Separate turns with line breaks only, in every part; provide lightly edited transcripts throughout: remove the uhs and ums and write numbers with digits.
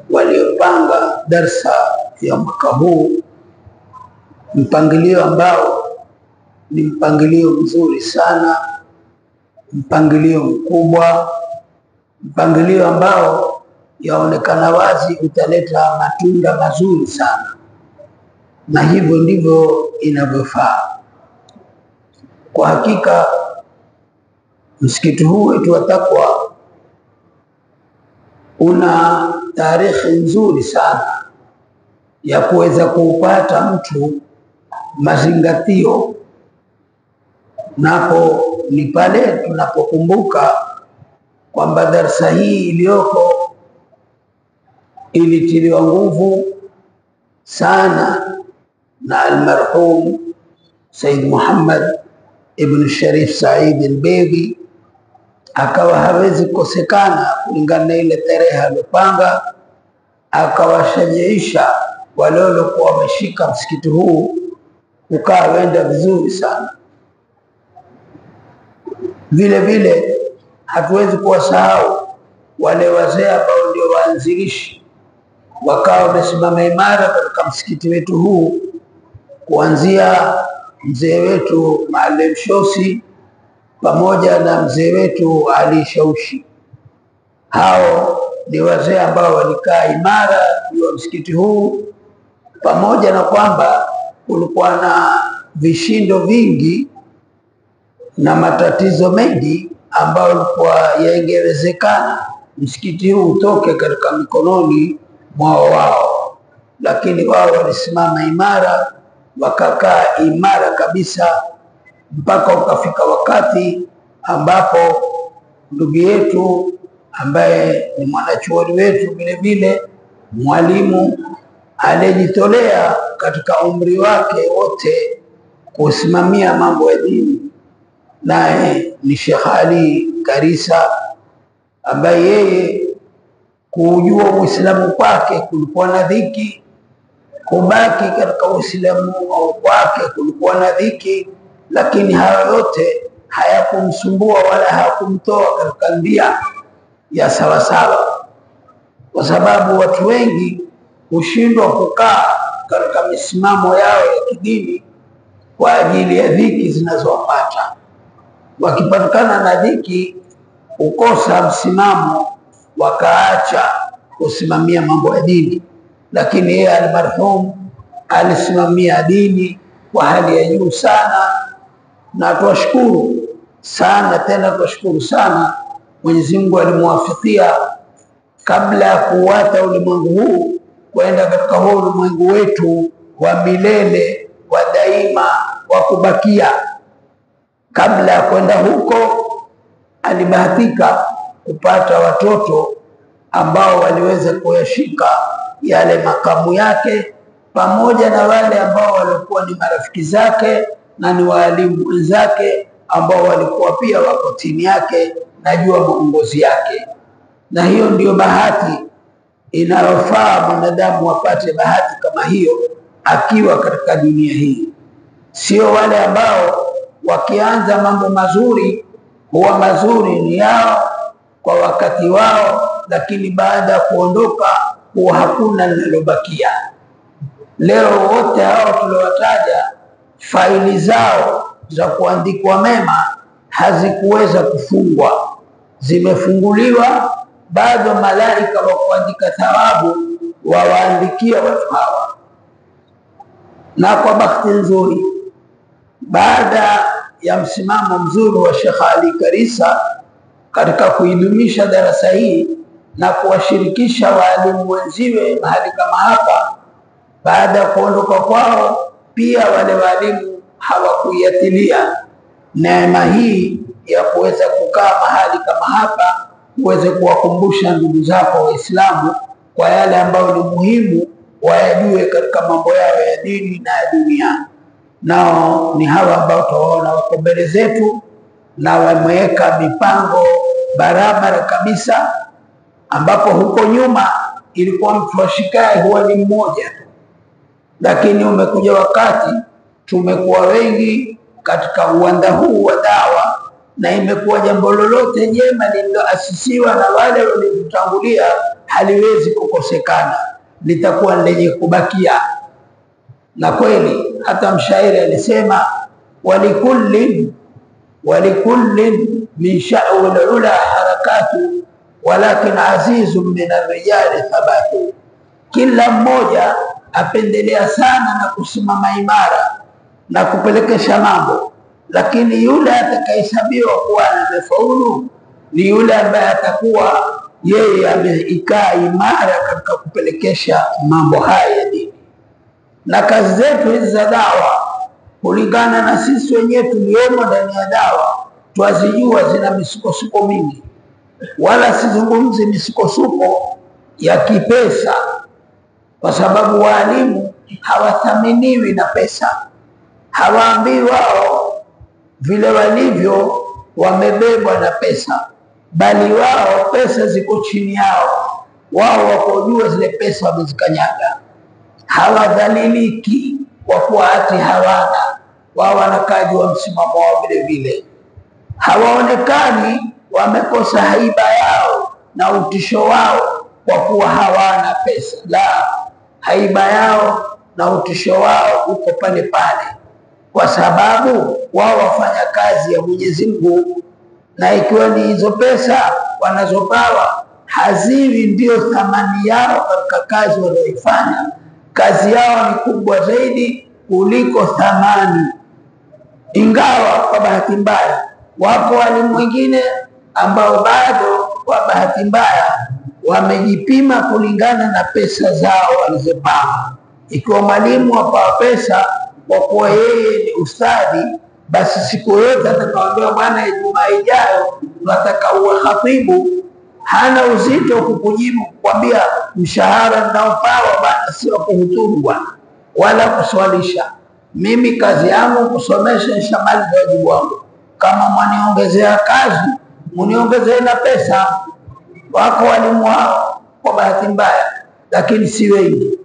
waliopanga darsa ya mwaka huu, mpangilio ambao ni mpangilio mzuri sana, mpangilio mkubwa, mpangilio ambao yaonekana wazi utaleta matunda mazuri sana, na hivyo ndivyo inavyofaa. Kwa hakika msikiti huu wetu wa Taqwa una tarehe nzuri sana ya kuweza kuupata mtu mazingatio, napo ni pale tunapokumbuka kwamba darsa hii iliyoko ilitiliwa nguvu sana na almarhum Said Muhammad ibn Sharif Said al-Begi, akawa hawezi kukosekana kulingana na ile tarehe aliyopanga, akawashajiisha wale waliokuwa wameshika msikiti huu ukaa wenda vizuri sana. Vile vile hatuwezi kuwasahau wale wazee ambao ndio waanzilishi, wakawa wamesimama imara katika msikiti wetu huu, kuanzia mzee wetu Maalim Shosi pamoja na mzee wetu Ali Shaushi. Hao ni wazee ambao walikaa imara juu ya msikiti huu, pamoja na kwamba kulikuwa na vishindo vingi na matatizo mengi ambayo ilikuwa yangewezekana msikiti huu utoke katika mikononi wao, lakini wao walisimama imara, wakakaa imara kabisa mpaka ukafika wakati ambapo ndugu yetu ambaye ni mwanachuoni wetu vile vile mwalimu aliyejitolea katika umri wake wote kusimamia mambo ya dini, naye ni Sheikh Ali Karisa, ambaye yeye kujua Uislamu kwake kulikuwa na dhiki, kubaki katika Uislamu kwake kulikuwa na dhiki, lakini hayo yote hayakumsumbua wala hayakumtoa katika njia ya sawasawa, kwa sababu watu wengi hushindwa kukaa katika misimamo yao ya kidini kwa ajili ya dhiki zinazowapata. Wakipatikana na dhiki ukosa msimamo, wakaacha kusimamia mambo ya dini, lakini yeye almarhum alisimamia dini kwa hali ya juu sana, na tuwashukuru sana, tena tuwashukuru sana. Mwenyezi Mungu alimwafikia kabla ya kuuacha ulimwengu huu kwenda katika huu ulimwengu wetu wa milele wa daima wa kubakia. Kabla ya kwenda huko alibahatika kupata watoto ambao waliweza kuyashika yale makamu yake, pamoja na wale ambao walikuwa ni marafiki zake na ni waalimu wenzake ambao walikuwa pia wako chini yake na jua maongozi yake. Na hiyo ndiyo bahati inayofaa mwanadamu apate bahati kama hiyo akiwa katika dunia hii, sio wale ambao wakianza mambo mazuri huwa mazuri ni yao kwa wakati wao, lakini baada ya kuondoka huwa hakuna linalobakia. Leo wote hao tuliowataja, faili zao za kuandikwa mema hazikuweza kufungwa, zimefunguliwa, bado malaika wa kuandika thawabu wawaandikia watu hawa. Na kwa bahati nzuri, baada ya msimamo mzuri wa Sheikh Ali Karisa katika kuidumisha darasa hii na kuwashirikisha waalimu wenziwe mahali kama hapa, baada ya kuondoka kwao pia wale walimu hawakuiatilia neema hii ya kuweza kukaa mahali kama hapa, uweze kuwakumbusha ndugu zako Waislamu kwa yale ambayo ni muhimu wayajue katika mambo yao ya dini na ya dunia. Nao ni hawa ambao tuwaona wako mbele zetu na wameweka mipango barabara kabisa, ambapo huko nyuma ilikuwa mtu ashikae huwa ni mmoja, lakini umekuja wakati tumekuwa wengi katika uwanda huu wa dawa, na imekuwa jambo lolote jema lililoasisiwa na wale waliotangulia haliwezi kukosekana, litakuwa lenye kubakia. Na kweli hata mshairi alisema walikullin min sha'wil ula harakatu walakin azizun min arrijali thabatu. Kila mmoja apendelea sana na kusimama imara na kupelekesha mambo, lakini yule atakayehesabiwa kuwa amefaulu ni yule ambaye atakuwa yeye ameikaa imara katika kupelekesha mambo haya ya dini. Na kazi zetu hizi za dawa, kulingana na sisi wenyewe tuliomo ndani ya dawa, twazijua zina misukosuko mingi, wala sizungumzi misukosuko ya kipesa, kwa sababu waalimu hawathaminiwi na pesa. Hawaambii wao vile walivyo wamebebwa na pesa, bali wao pesa ziko chini yao, wao wako juu, zile pesa wamezikanyaga. Hawadhaliliki kwa kuwa ati hawana, wao wanakaa juu wa msimamo wao vile vile. Hawaonekani wamekosa haiba yao na utisho wao kwa kuwa hawana pesa, la, haiba yao na utisho wao uko pale pale, kwa sababu wao wafanya kazi ya Mwenyezi Mungu, na ikiwa ni hizo pesa wanazopawa haziwi ndio thamani yao katika kazi wanayoifanya, kazi yao ni kubwa zaidi kuliko thamani. Ingawa kwa bahati mbaya wapo walimu wengine ambao bado kwa bahati mbaya wamejipima kulingana na pesa zao walizopawa. Ikiwa mwalimu apawa pesa kwa kuwa yeye ni ustadhi, basi siku yote atakaambiwa bwana, Ijumaa ijayo tunataka uwe khatibu, hana uzito kukujibu kukwambia mshahara ninaopawa bwana sio kuhutubu bwana wala kuswalisha. Mimi kazi yangu kusomesha, nishamaliza wajibu wangu. Kama mwaniongezea kazi, muniongezee na pesa. Wako walimu hao kwa bahati mbaya, lakini si wengi.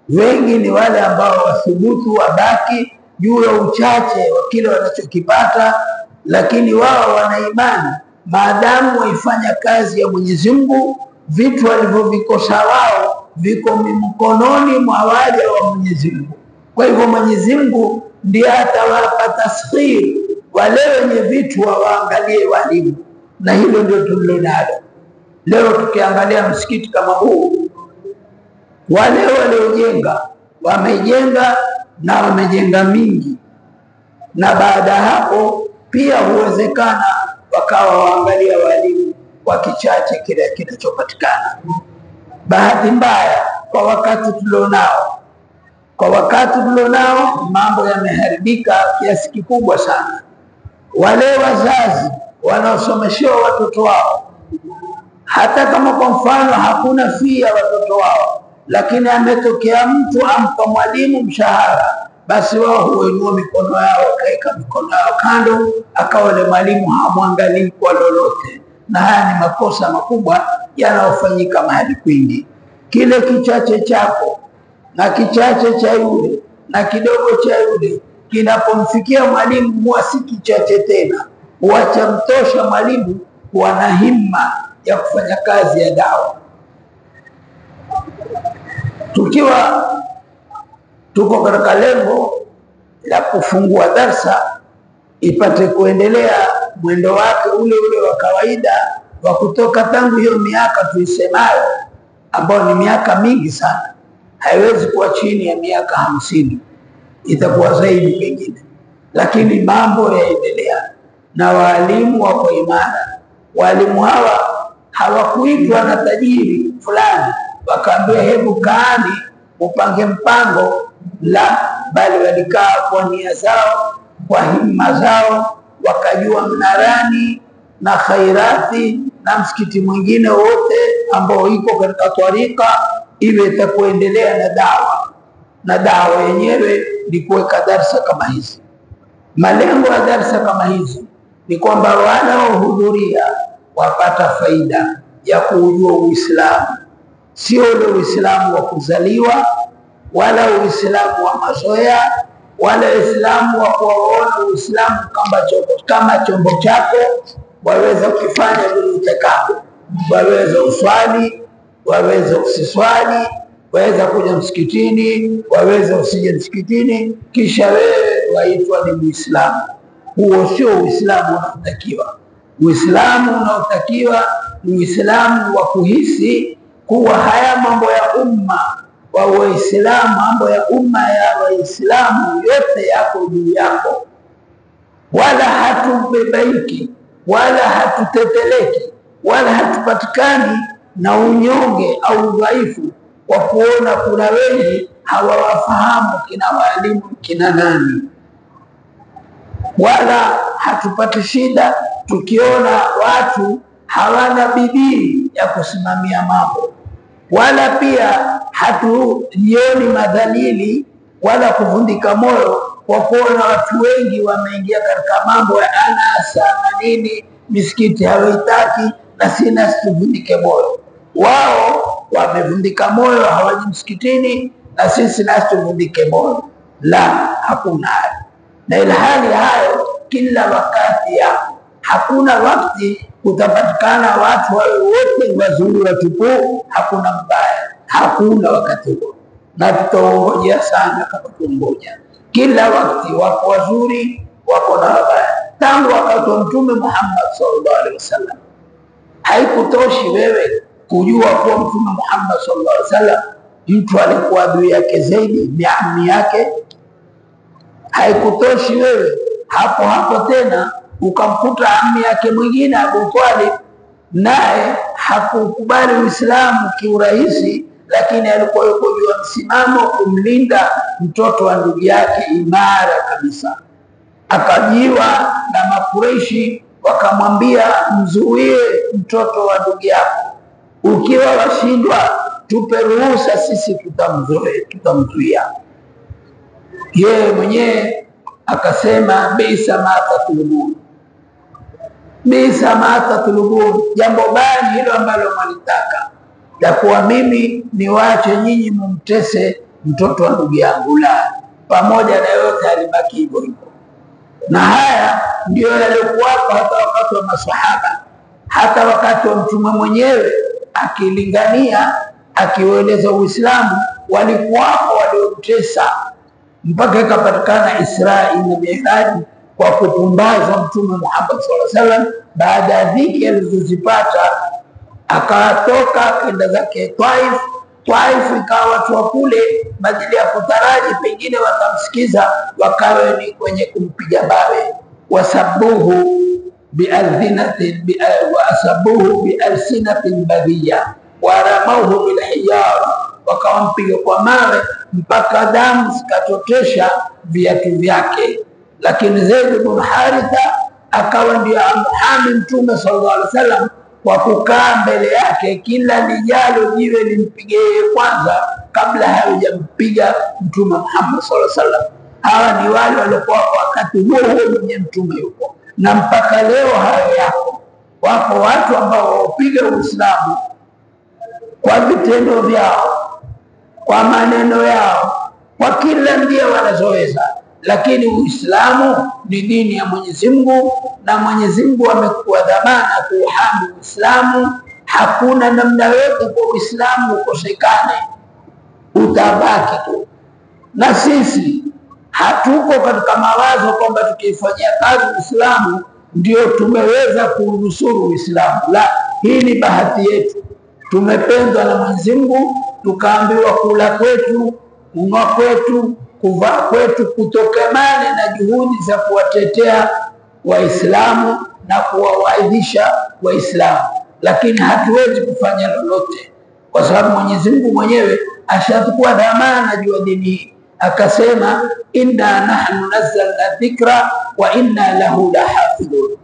Wengi ni wale ambao wathubutu wabaki juu ya uchache wa kile wanachokipata, lakini wao wana imani maadamu waifanya kazi ya Mwenyezi Mungu, vitu walivyovikosa wao viko mikononi mwa waja wa Mwenyezi Mungu. Kwa hivyo Mwenyezi Mungu ndiye atawapa taskhir wale wenye vitu waangalie walimu, na hilo ndio tulilonalo leo. Tukiangalia msikiti kama huu, wale waliojenga wamejenga na wamejenga mingi, na baada hapo pia huwezekana wakawa waangalia walimu kwa kichache kile kinachopatikana. Bahati mbaya kwa wakati tulionao, mambo yameharibika kiasi kikubwa sana. Wale wazazi wanaosomeshewa watoto wao, hata kama kwa mfano hakuna fee ya watoto wao, lakini ametokea mtu ampa mwalimu mshahara, basi wao huinua mikono yao, wakaweka mikono yao kando, akawa yule mwalimu hamwangalii kwa lolote. Na haya ni makosa makubwa yanayofanyika mahali kwingi. Kile kichache chako na kichache cha yule na kidogo cha yule kinapomfikia mwalimu huwa si kichache tena, huacha mtosha mwalimu kuwa na himma ya kufanya kazi ya dawa. Tukiwa tuko katika lengo la kufungua darsa ipate kuendelea mwendo wake ule ule wa kawaida wa kutoka tangu hiyo miaka tuisemayo, ambao ni miaka mingi sana, haiwezi kuwa chini ya miaka 50, itakuwa zaidi pengine, lakini mambo yaendelea na walimu wako imara. Walimu hawa hawakuitwa na tajiri fulani wakaambia hebu kaani upange mpango, la, bali walikaa kwa nia zao, kwa himma zao, wakajua Mnarani na Khairati na msikiti mwingine wote ambao iko katika twarika iwe itakuendelea na dawa, na dawa yenyewe ni kuweka darsa kama hizi. Malengo ya darsa kama hizi ni kwamba wanaohudhuria wapata faida ya kuujua Uislamu, sio ule Uislamu wa kuzaliwa, wala Uislamu wa mazoea, wala Uislamu wa kuona Uislamu kama chombo chako, waweza ukifanya vile utakavyo, waweza uswali, waweza usiswali, waweza kuja msikitini, waweza usije msikitini, kisha wewe waitwa ni Muislamu. Huo sio Uislamu unaotakiwa. Uislamu unaotakiwa ni Uislamu wa kuhisi kuwa haya mambo ya umma wa Waislamu, mambo ya umma ya Waislamu yote yako juu yako, wala hatubebaiki wala hatuteteleki wala hatupatikani na unyonge au udhaifu wa kuona kuna wengi hawawafahamu kina walimu kina nani, wala hatupati shida tukiona watu hawana bidii ya kusimamia mambo, wala pia hatujioni madhalili wala kuvundika moyo kwa kuona watu wengi wameingia katika mambo ya anasa na nini, misikiti hawaitaki na sina situvundike moyo. Wao wamevundika moyo, hawaji msikitini, na sisi nasi tuvundike moyo. La, hakuna hayo. Na ilhali hayo kila wakati yapo. Hakuna wakati kutapatikana watu wawe wote wazuri watupu, hakuna mbaya, hakuna wakati huo, na tutaongojea sana kama tungoja. Kila wakati wako wazuri, wako na wabaya. Tangu wakati wa Mtume Muhammad sallallahu alaihi wasallam, haikutoshi wewe kujua kuwa Mtume Muhammad sallallahu alaihi wasallam mtu alikuwa adui yake zaidi ni ammi yake. Haikutoshi wewe hapo hapo tena ukamkuta ammi yake mwingine Abu Talib, naye hakukubali Uislamu kiurahisi, lakini alikuwa yuko juu ya msimamo kumlinda mtoto wa ndugu yake imara kabisa. Akajiwa na Makureishi wakamwambia, mzuie mtoto wa ndugu yako, ukiwa washindwa tupe ruhusa, sisi tutamzuia. Yeye mwenyewe akasema, bisa ma tatlubun, bisa ma tatlubun, jambo baya hilo ambalo mlitaka la kuwa mimi niwache nyinyi mumtese mtoto wa ndugu yangu. La, pamoja na yote alibaki hivyo hivyo. Na haya ndio yalikuwa hata wakati wa maswahaba, hata wakati wa Mtume mwenyewe akilingania, akiueleza Uislamu, walikuwako waliomtesa mpaka ikapatikana Isra na Mi'raj kwa kupumbaza Mtume Muhammad sallallahu alaihi wasallam. Baada ya dhiki alizozipata akatoka kwenda zake Taif. Taif ikawa watu wa kule badala ya kutaraji pengine watamsikiza, wakawe ni kwenye kumpiga bawe. Wasabuhu bialsinatin badhiya waramauhu bilhijara, wakampiga kwa mawe mpaka damu zikatotesha viatu vyake. Lakini Zaid bin Haritha akawa ndio amhami Mtume sallallahu alaihi wasallam kwa kukaa mbele yake, kila lijalo jiwe limpige kwanza kabla hajampiga Mtume Muhammad sallallahu alaihi wasallam. Hawa ni wale waliokuwa wakati huo mwenye Mtume yuko, na mpaka leo hayo yako. Wako watu ambao wapiga Uislamu kwa vitendo vyao, kwa maneno yao, kwa kila njia wanazoweza, lakini Uislamu ni dini ya Mwenyezi Mungu, na Mwenyezi Mungu amekuwa dhamana kuuhami Uislamu. Hakuna namna yote kwa Uislamu ukosekane, utabaki tu. Na sisi hatuko katika mawazo kwamba tukifanyia kazi Uislamu ndio tumeweza kunusuru Uislamu. La, hii ni bahati yetu. Tumependwa na Mwenyezi Mungu, tukaambiwa kula kwetu, kunywa kwetu, kuvaa kwetu kutokamane na juhudi za kuwatetea Waislamu na kuwawaidhisha Waislamu, lakini hatuwezi kufanya lolote kwa sababu Mwenyezi Mungu mwenyewe ashachukua dhamana juu ya dini hii, akasema inna nahnu nazzalna dhikra wa inna lahu lahafidhun.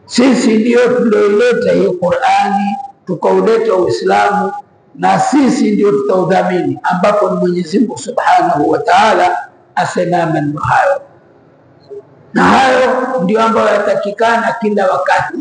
Sisi ndio tulioileta hii Qur'ani, tukauleta Uislamu, na sisi ndio tutaudhamini, ambapo ni Mwenyezi Mungu Subhanahu wa Ta'ala asema maneno hayo. Na hayo ndio ambayo yatakikana kila wakati.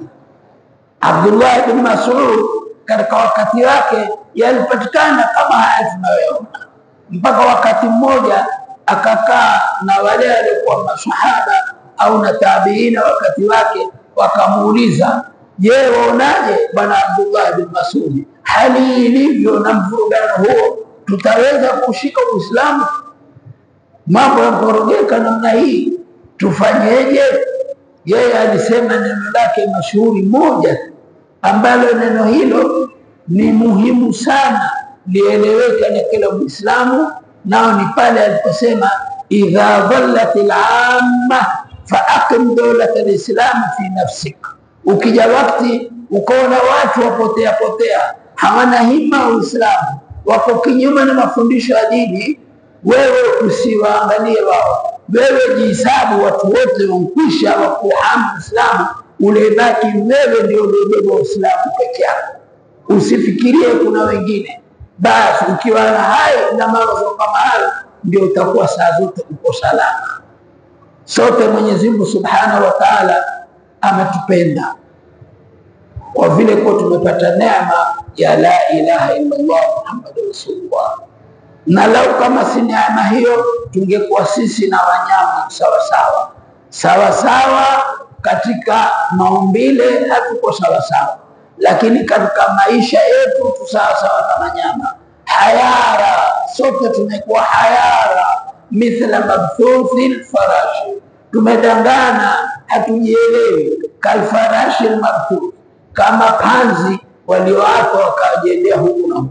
Abdullah bin Mas'ud katika wakati wake yalipatikana kama haya tunayoona, mpaka wakati mmoja akakaa na wale waliokuwa masahaba au na tabiina wakati wake, wakamuuliza, je, waonaje bwana Abdullah bin Mas'ud, hali ilivyo na mvurugano huo, tutaweza kushika Uislamu? Mambo yakorogeka namna hii, tufanyeje? Yeye alisema neno lake mashuhuri moja, ambalo neno hilo ni muhimu sana lieleweka na kila Muislamu, nao ni pale aliposema idha dhallat al-amma fa aqim dawlat al-islam fi nafsik. Ukija wakati ukaona watu wapotea hawana hima Uislamu, wako kinyume na mafundisho ya dini, wewe usiwaangalie wao, wewe jihesabu watu wote wankwisha wakuhamu Uislamu, ulebaki wewe ndio ulebeba Uislamu peke yako. Usifikirie kuna wengine. Basi ukiwa na hayo na mawazo kama hayo, ndio utakuwa saa zote uko salama. Sote Mwenyezi Mungu Subhanahu wa Ta'ala ametupenda kwa vile kwa tumepata neema ya la ilaha illa Allah Muhammadur Rasulullah. Na lau kama si neema hiyo, tungekuwa sisi na wanyama sawa katika maumbile, hatuko sawa, lakini katika maisha yetu tu sawa na wanyama. Hayara, sote tumekuwa hayara, mithla mabthufil farashi, tumedangana, hatujielewi. Kalfarashi mabthuf, kama panzi walioapo wakajendea huku na huku.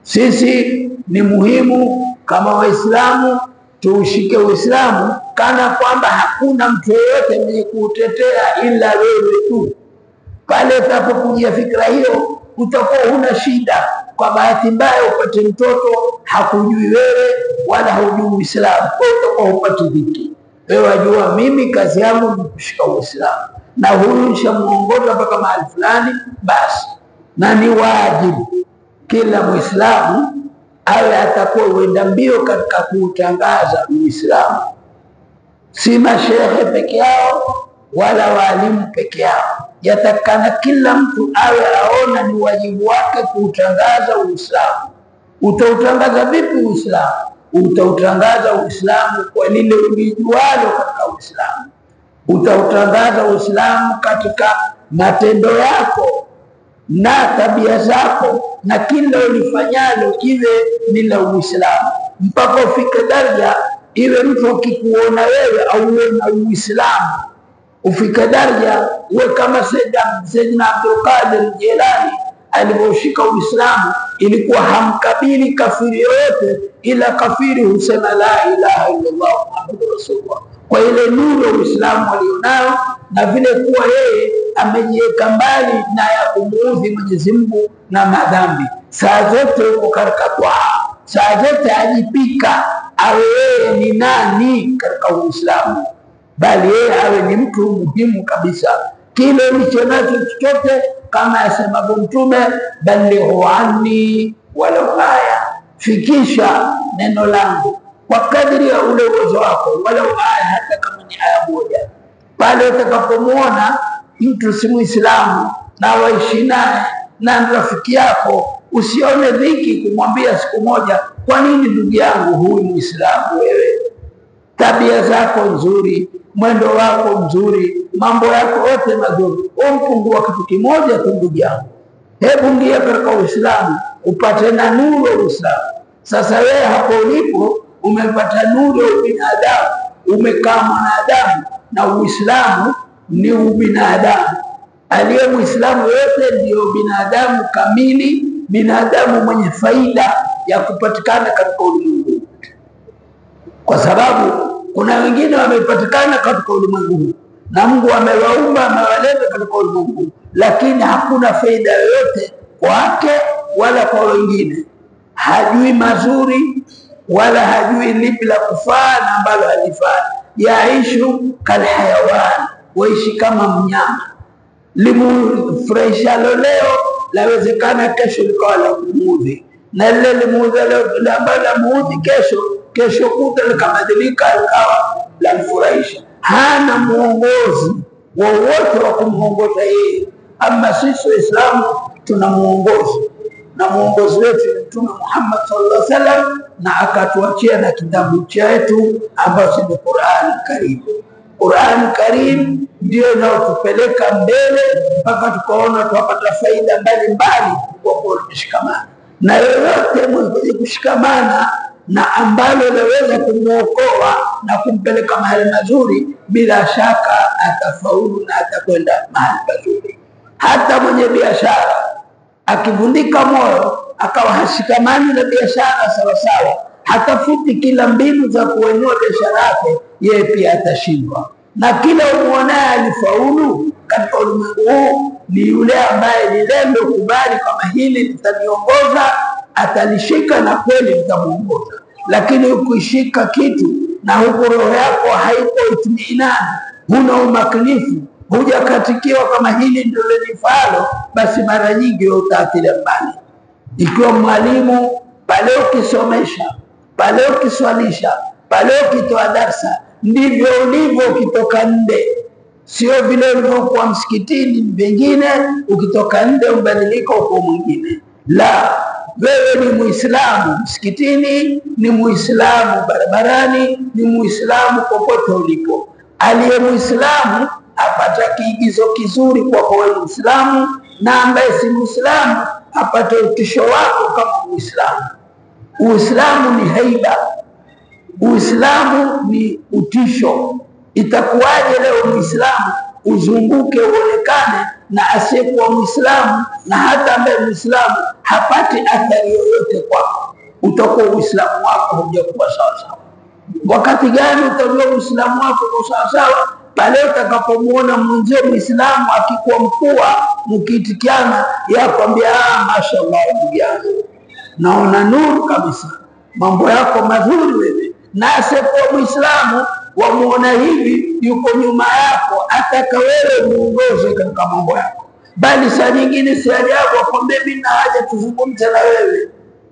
Sisi ni muhimu kama Waislamu tuushike Uislamu kana kwamba hakuna mtu yeyote mwenye kuutetea ila wewe tu. Pale utapokujia fikra hiyo, utakuwa huna shida. Kwa bahati mbaya upate mtoto hakujui wewe wala hujui Uislamu, kwa utakuwa hupati dhiki. Wewe wajua mimi kazi yangu ni kushika Uislamu, na huyu nishamuongoza mpaka mahali fulani basi. Na ni wajibu kila Muislamu awe atakuwa uenda mbio katika kuutangaza Uislamu. Si mashehe peke yao wala walimu peke yao, yatakana kila mtu awe aona ni wajibu wake kuutangaza Uislamu. Utautangaza vipi Uislamu? Utautangaza Uislamu kwa lile ulijualo katika Uislamu. Utautangaza Uislamu katika matendo yako na tabia zako, na kila ulifanyalo iwe ni la Uislamu, mpaka ufike daraja iwe mtu akikuona wewe au na Uislamu. Ufike daraja uwe kama Sayyidina Abdul Qadir Jilani aliposhika Uislamu, ilikuwa hamkabili kafiri yoyote, ila kafiri husema la ilaha illa Allah Muhammadur Rasulullah, kwa ile nuru ya Uislamu alionao, na vile kuwa yeye amejiweka mbali na ya kumuudhi Mwenyezi Mungu na madhambi. Saa zote uko katika dua, saa zote ajipika awe yeye ni nani katika Uislamu, bali yeye awe ni mtu muhimu kabisa. Kile ulicho nacho chochote, kama asemavyo Mtume, balighu anni walau aya, fikisha neno langu kwa kadri ya ule uwezo wako, walau aya, hata kama ni aya moja. Pale utakapomuona mtu si Muislamu na waishi naye na rafiki yako, usione dhiki kumwambia siku moja, kwa nini ndugu yangu huyu Muislamu wewe? Tabia zako nzuri, mwendo wako mzuri, mambo yako yote mazuri, umpungua kitu kimoja tu ndugu yangu. Hebu ingia katika Uislamu upate na nuru ya Uislamu. Sasa wewe hapo ulipo umepata nuru ya binadamu, umekaa mwanadamu, na Uislamu ni ubinadamu. Aliye Muislamu yote ndio binadamu kamili, binadamu mwenye faida ya kupatikana katika ulimwengu, kwa sababu kuna wengine wamepatikana katika ulimwengu na Mungu amewaumba, amewaleta katika ulimwengu, lakini hakuna faida yoyote kwake wala kwa wengine. Hajui mazuri wala hajui lipi la kufaa na ambalo halifaa. Yaishu kalhayawan, waishi kama mnyama. Limufurahishalo leo lawezekana kesho likawa la kumuudhi, na lile limuudhi ambalo la muudhi kesho kuta likabadilika likawa la mfurahisha. Hana muongozi wowote wa kumuongoza yeye. Ama sisi Waislamu tuna muongozi, na muongozi wetu ni Mtume Muhammad sallallahu alaihi wasallam, na akatuachia na kitabu chetu ambacho ni Qur'an Karim. Qur'an Karim ndio inayotupeleka mbele mpaka tukaona tuwapata faida mbalimbali kwa kushikamana. Na yoyote mwenye kushikamana na ambalo laweza kumuokoa na kumpeleka mahali mazuri, bila shaka atafaulu na atakwenda mahali pazuri. Hata mwenye biashara akivundika moyo akawa hashikamani na biashara sawasawa, hatafuti kila mbinu za kuinua biashara yake, yeye pia atashindwa. Na kila umuonaye alifaulu katika ulimwengu huu ni yule ambaye lililokubali kama hili litaniongoza, atalishika na kweli litamuongoza. Lakini ukishika kitu na huku roho yako haiko itminani, huna umakinifu, hujakatikiwa kama hili ndio linifalo, basi mara nyingi utaathiria mbali. Ikiwa mwalimu pale ukisomesha, pale ukiswalisha, pale ukitoa darsa, ndivyo ulivyo ukitoka nje. Sio vile ulivyokuwa msikitini vingine, ukitoka nje ubadilika uko mwingine. La, wewe ni Muislamu msikitini, ni Muislamu barabarani, ni Muislamu popote ulipo. Aliye Muislamu apata kiigizo kizuri kwa wewe Muislamu, na ambaye si Muislamu apate utisho wako kama Muislamu. Uislamu ni haiba, Uislamu ni utisho. Itakuwaje leo Muislamu uzunguke uonekane na asiyekuwa Muislamu, na hata ambaye Muislamu hapati athari yoyote kwako? Utakuwa Uislamu wako hujakuwa sawa sawa. Wakati gani utajua Uislamu wako uko sawa sawa? Pale utakapomuona mwenzio Muislamu akikuwa mkua, mkitikiana, yakwambia mashaallah ndugu yangu, naona nuru kabisa, mambo yako mazuri wewe. Na asiyekuwa Muislamu wamuona hivi, yuko nyuma yako, ataka wewe muongoze katika mambo yako. Bali saa nyingine si ajabu akwambia, mimi na haja tuzungumze na wewe,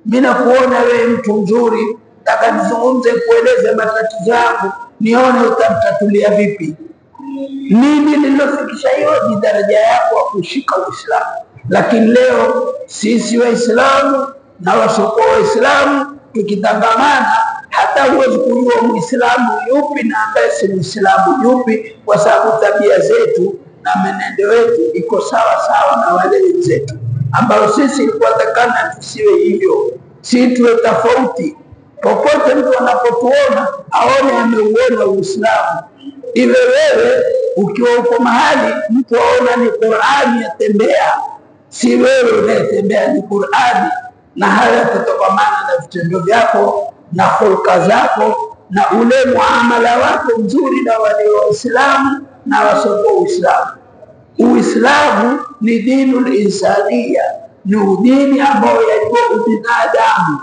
mimi nakuona wewe mtu mzuri, nataka nizungumze, kueleze matatizo yangu, nione utamtatulia vipi. Nini lilofikisha hiyo? Ni daraja yako wa kushika Uislamu. Lakini leo sisi Waislamu na wasiokuwa Waislamu tukitangamana, hata huwezi kujua Muislamu yupi na ambaye si Muislamu yupi, kwa sababu tabia zetu na mwenendo wetu iko sawa sawa na wale wenzetu ambao sisi ilikuwa takana tusiwe hivyo, si tuwe tofauti. Popote mtu anapotuona aone ameuona Uislamu. Iwe wewe ukiwa uko mahali mtu aona ni Qur'ani yatembea, si wewe unayetembea, ni Qur'ani. Na haya yatatokamana na vitendo vyako na hulka zako na ule muamala wako mzuri na wale Waislamu na wasiokuwa Uislamu. Uislamu ni dinul insania, ni dini ambayo yajua ubinadamu,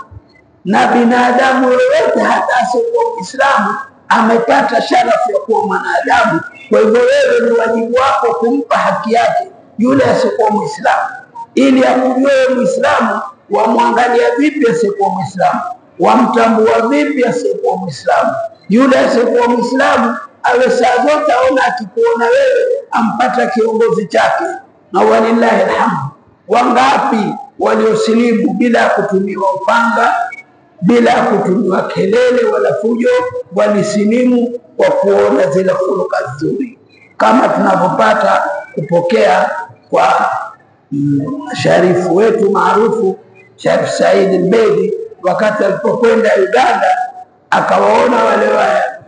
na binadamu yoyote hata asiyekuwa Muislamu amepata sharafu ya kuwa mwanadamu. Kwa hivyo wewe ni wajibu wako kumpa haki yake yule asiyekuwa Muislamu, ili akujue Muislamu wamwangalia vipi asiyekuwa Muislamu, wamtambua vipi asiyekuwa Muislamu. Yule asiyekuwa Muislamu awe saa zote aona akikuona wewe ampata kiongozi chake. Na walillahi alhamd, wangapi waliosilimu bila kutumiwa upanga, bila kutumiwa kelele wala fujo, walisilimu kwa kuona zile khuluka nzuri, kama tunavyopata kupokea kwa sharifu wetu maarufu Sheikh Said al-Bedi. Wakati alipokwenda Uganda akawaona wale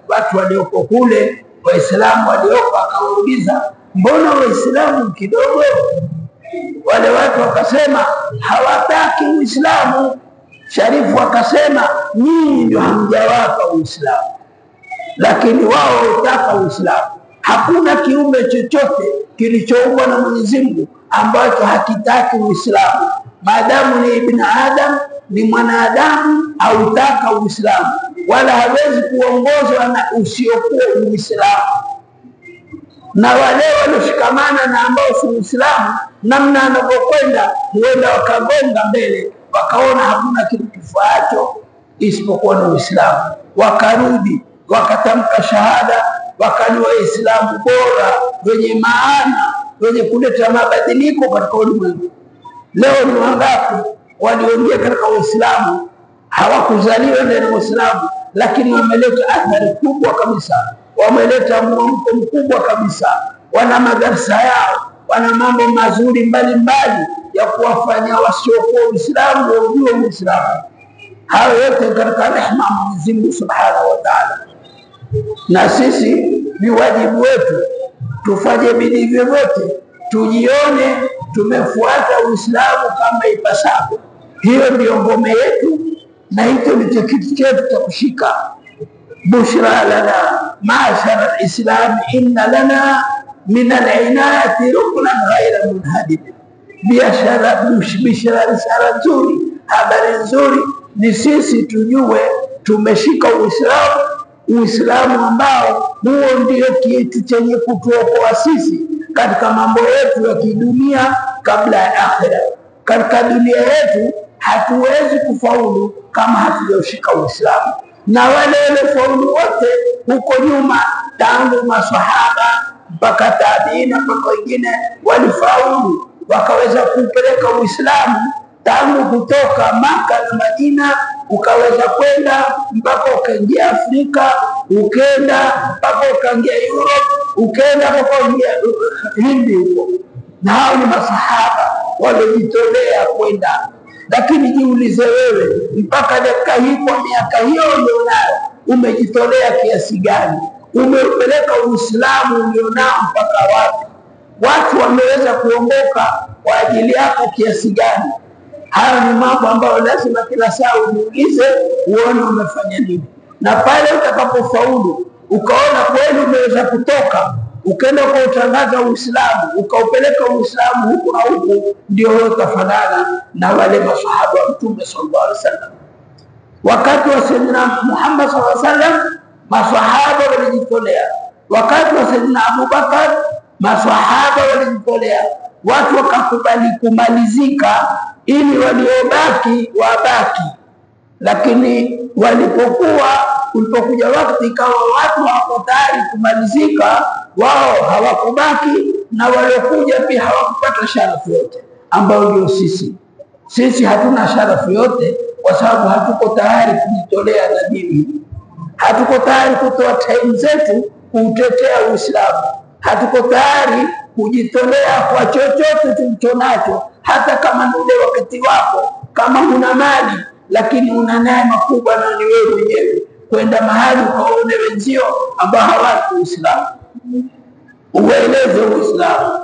watu walioko kule, Waislamu walioko, akawauliza mbona Waislamu kidogo? Wale watu wakasema hawataki Uislamu. Sharifu akasema nyinyi ndio hamjawapa Uislamu, lakini wao hutaka Uislamu. Hakuna kiumbe chochote kilichoumbwa na Mwenyezi Mungu ambacho hakitaki Uislamu. Maadamu ni ibn Adam, ni mwanadamu, hautaka Uislamu, wala hawezi kuongozwa na usiokuwa Uislamu. Na wale walioshikamana na ambao si Uislamu, namna anapokwenda huenda wakagonga mbele, wakaona hakuna kitu kifaacho isipokuwa na Uislamu, wakarudi wakatamka shahada, wakani Waislamu bora, wenye maana, wenye kuleta mabadiliko katika ulimwengu. Leo ni wangapi walioingia katika Uislamu hawakuzaliwa ndani ya Uislamu, lakini wameleta athari kubwa kabisa wameleta mwamko mkubwa kabisa, wana madarasa yao, wana mambo mazuri mbalimbali ya kuwafanya wasiokuwa Uislamu wajue Uislamu. Hayo yote katika rehema Mwenyezi Mungu Subhanahu wa Ta'ala, na sisi ni wajibu wetu tufanye bidii vyovyote tujione tumefuata Uislamu kama ipasavyo. Hiyo ndio ngome yetu na hicho ndicho kitu chetu cha kushika. Bushra lana maashara al-Islam inna lana min al-inayati ruknan ghayra munhadid. Bishara nzuri, habari nzuri ni sisi tujue tumeshika Uislamu, Uislamu ambao huo ndio kitu chenye kutuokoa sisi katika mambo yetu ya kidunia kabla ya akhera. Katika dunia yetu hatuwezi kufaulu kama hatujoshika Uislamu, na wale waliofaulu wote huko nyuma tangu maswahaba mpaka tabiina mpaka wengine walifaulu wakaweza kupeleka Uislamu tangu kutoka Maka na Madina ukaweza kwenda mpaka ukaingia Afrika, ukenda mpaka ukaingia Europe, ukenda mpaka ukaingia Hindi huko. Na hao ni masahaba waliojitolea kwenda. Lakini jiulize wewe, mpaka dakika hii, kwa miaka hiyo ulionayo, umejitolea kiasi gani? Umeupeleka Uislamu ulionao mpaka wapi? Watu wameweza kuongoka kwa ajili yako kiasi gani? Hayo ni mambo ambayo lazima kila saa ujiulize, uone umefanya nini. Na pale utakapofaulu ukaona kweli umeweza kutoka ukaenda kwa utangaza Uislamu, ukaupeleka Uislamu huku na huku, ndio wewe utafanana na wale masahaba wa Mtume sallallahu alaihi wasallam. Wakati wa Sayyidina Muhammad sallallahu alaihi wasallam masahaba walijitolea. Wakati wa Sayyidina Abu Bakar masahaba walijitolea. Watu wakakubali kumalizika ili waliobaki wabaki. Lakini ulipokuja wakati ikawa watu hawako tayari kumalizika, wao hawakubaki, na waliokuja pia hawakupata sharafu yote ambayo ndio sisi. Sisi hatuna sharafu yote kwa sababu hatuko tayari kujitolea na dini. Hatuko tayari kutoa time zetu kuutetea Uislamu. Hatuko tayari kujitolea kwa chochote tulichonacho, hata kama ni ule wakati wako. Kama huna mali lakini una neema kubwa na ni wewe mwenyewe, kwenda mahali ukaone wenzio ambao hawako Uislamu, ueleze Uislamu,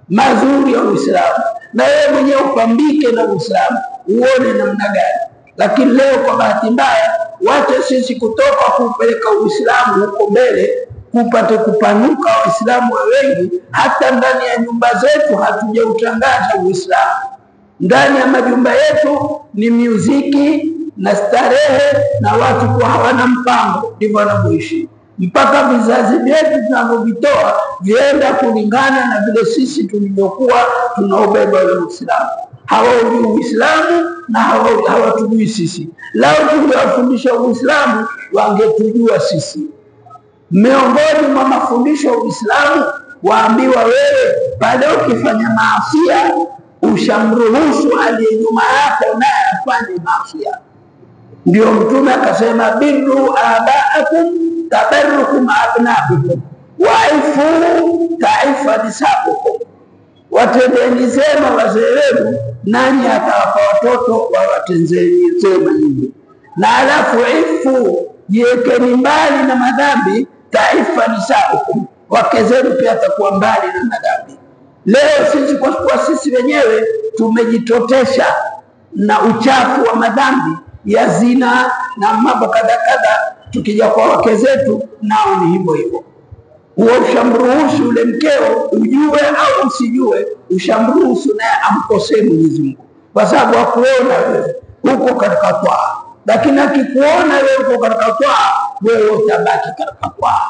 mazuri ya Uislamu, na wewe mwenyewe upambike na Uislamu, uone namna gani. Lakini leo kwa bahati mbaya, wacha sisi kutoka kupeleka Uislamu huko mbele kupate kupanuka Waislamu wengi, hata ndani ya nyumba zetu hatujautangaza Uislamu. Ndani ya majumba yetu ni muziki na starehe, na watu kwa hawana mpango, ndivyo wanavyoishi. Mpaka vizazi vyetu tunavyovitoa vienda kulingana na vile sisi tulivyokuwa tunaobeba ule Uislamu. Hawaujui Uislamu na hawatujui sisi. Lao tungewafundisha Uislamu wangetujua sisi. Miongoni mwa mafundisho ya Uislamu waambiwa wewe pale ukifanya maasiya ushamruhusu aliye nyuma yako naye afanye maasiya. Ndio Mtume akasema birru abaakum tabarrukum abnaakum waifu taifa nisabukum, watendeni zema wazee wenu nanyi atawapa watoto wawatendeni zema nyinyi. Na alafu ifu, jiwekeni mbali na madhambi, taifa nisabukum, wake zenu pia atakuwa mbali na madhambi. Leo sisi kwa sisi wenyewe tumejitotesha na uchafu wa madhambi ya zina na mambo kadha kadha. Tukija kwa wake zetu nao ni hivyo hivyo. Ushamruhusu ule mkeo, ujue au usijue, ushamruhusu naye amkosee Mwenyezi Mungu, kwa sababu akuona wewe uko katika twaa. Lakini akikuona wewe uko katika twaa, wewe utabaki katika twaa.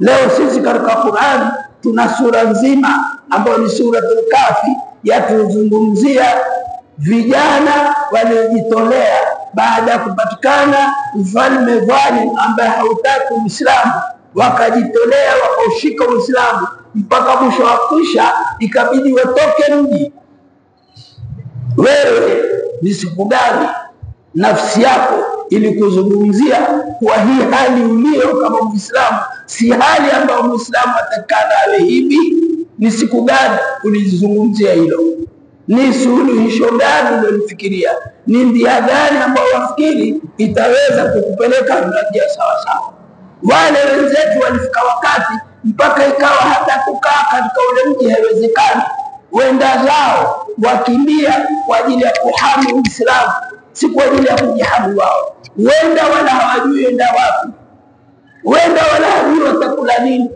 Leo sisi katika Qur'an tuna sura nzima ambayo ni Suratul Kahfi, yatuzungumzia vijana waliojitolea baada ya kupatikana mfalme dhalim ambaye hautaki Uislamu, wakajitolea wakaushika Uislamu mpaka mwisho wa kwisha ikabidi watoke mji. Wewe ni siku gani nafsi yako ili kuzungumzia kwa hii hali ulio kama Muislamu si hali ambayo Muislamu atakana awe hivi. Ni siku gani ulizungumzia hilo? Ni suluhisho gani ulifikiria? Ni ndia gani ambayo wafikiri itaweza kukupeleka njia sawa sawa? Wale wenzetu walifika wakati mpaka ikawa hata kukaa katika ule mji haiwezekani, wenda zao wakimbia kwa ajili ya kuhami Uislamu, si kwa ajili ya kujihami wao. Wenda wala hawajui wenda wapi, wenda wala hawajui watakula nini,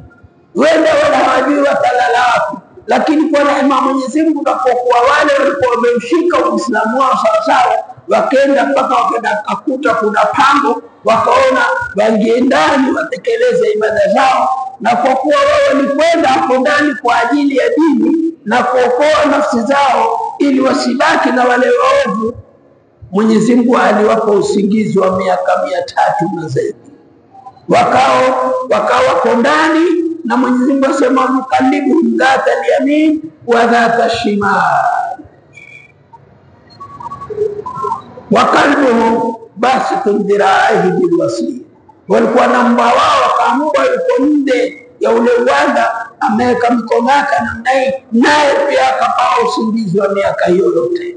wenda wala hawajui watalala wapi. Lakini kwa rehema Mwenyezi Mungu, kwa kuwa wale walikuwa wameushika Uislamu wao sawa sawa, wakaenda mpaka wakaenda kakuta kuna pango, wakaona waingie ndani watekeleze ibada zao. Na kwa kuwa wao walikwenda hapo ndani kwa ajili ya dini na kuokoa nafsi zao ili wasibaki na wale waovu, Mwenyezi Mungu aliwapa usingizi wa miaka 300 na zaidi. Wakawa ndani, na Mwenyezi Mungu asema mukalibu dhata al-yamin wa dhata al-shimal wa qalbuhu basitun dhira'aihi bil wasil. Walikuwa na mbwa wao, wakaambwa yuko nje ya ule uwanda, ameweka mikono yake namna hii, naye pia akapaa usingizi wa miaka hiyo yote.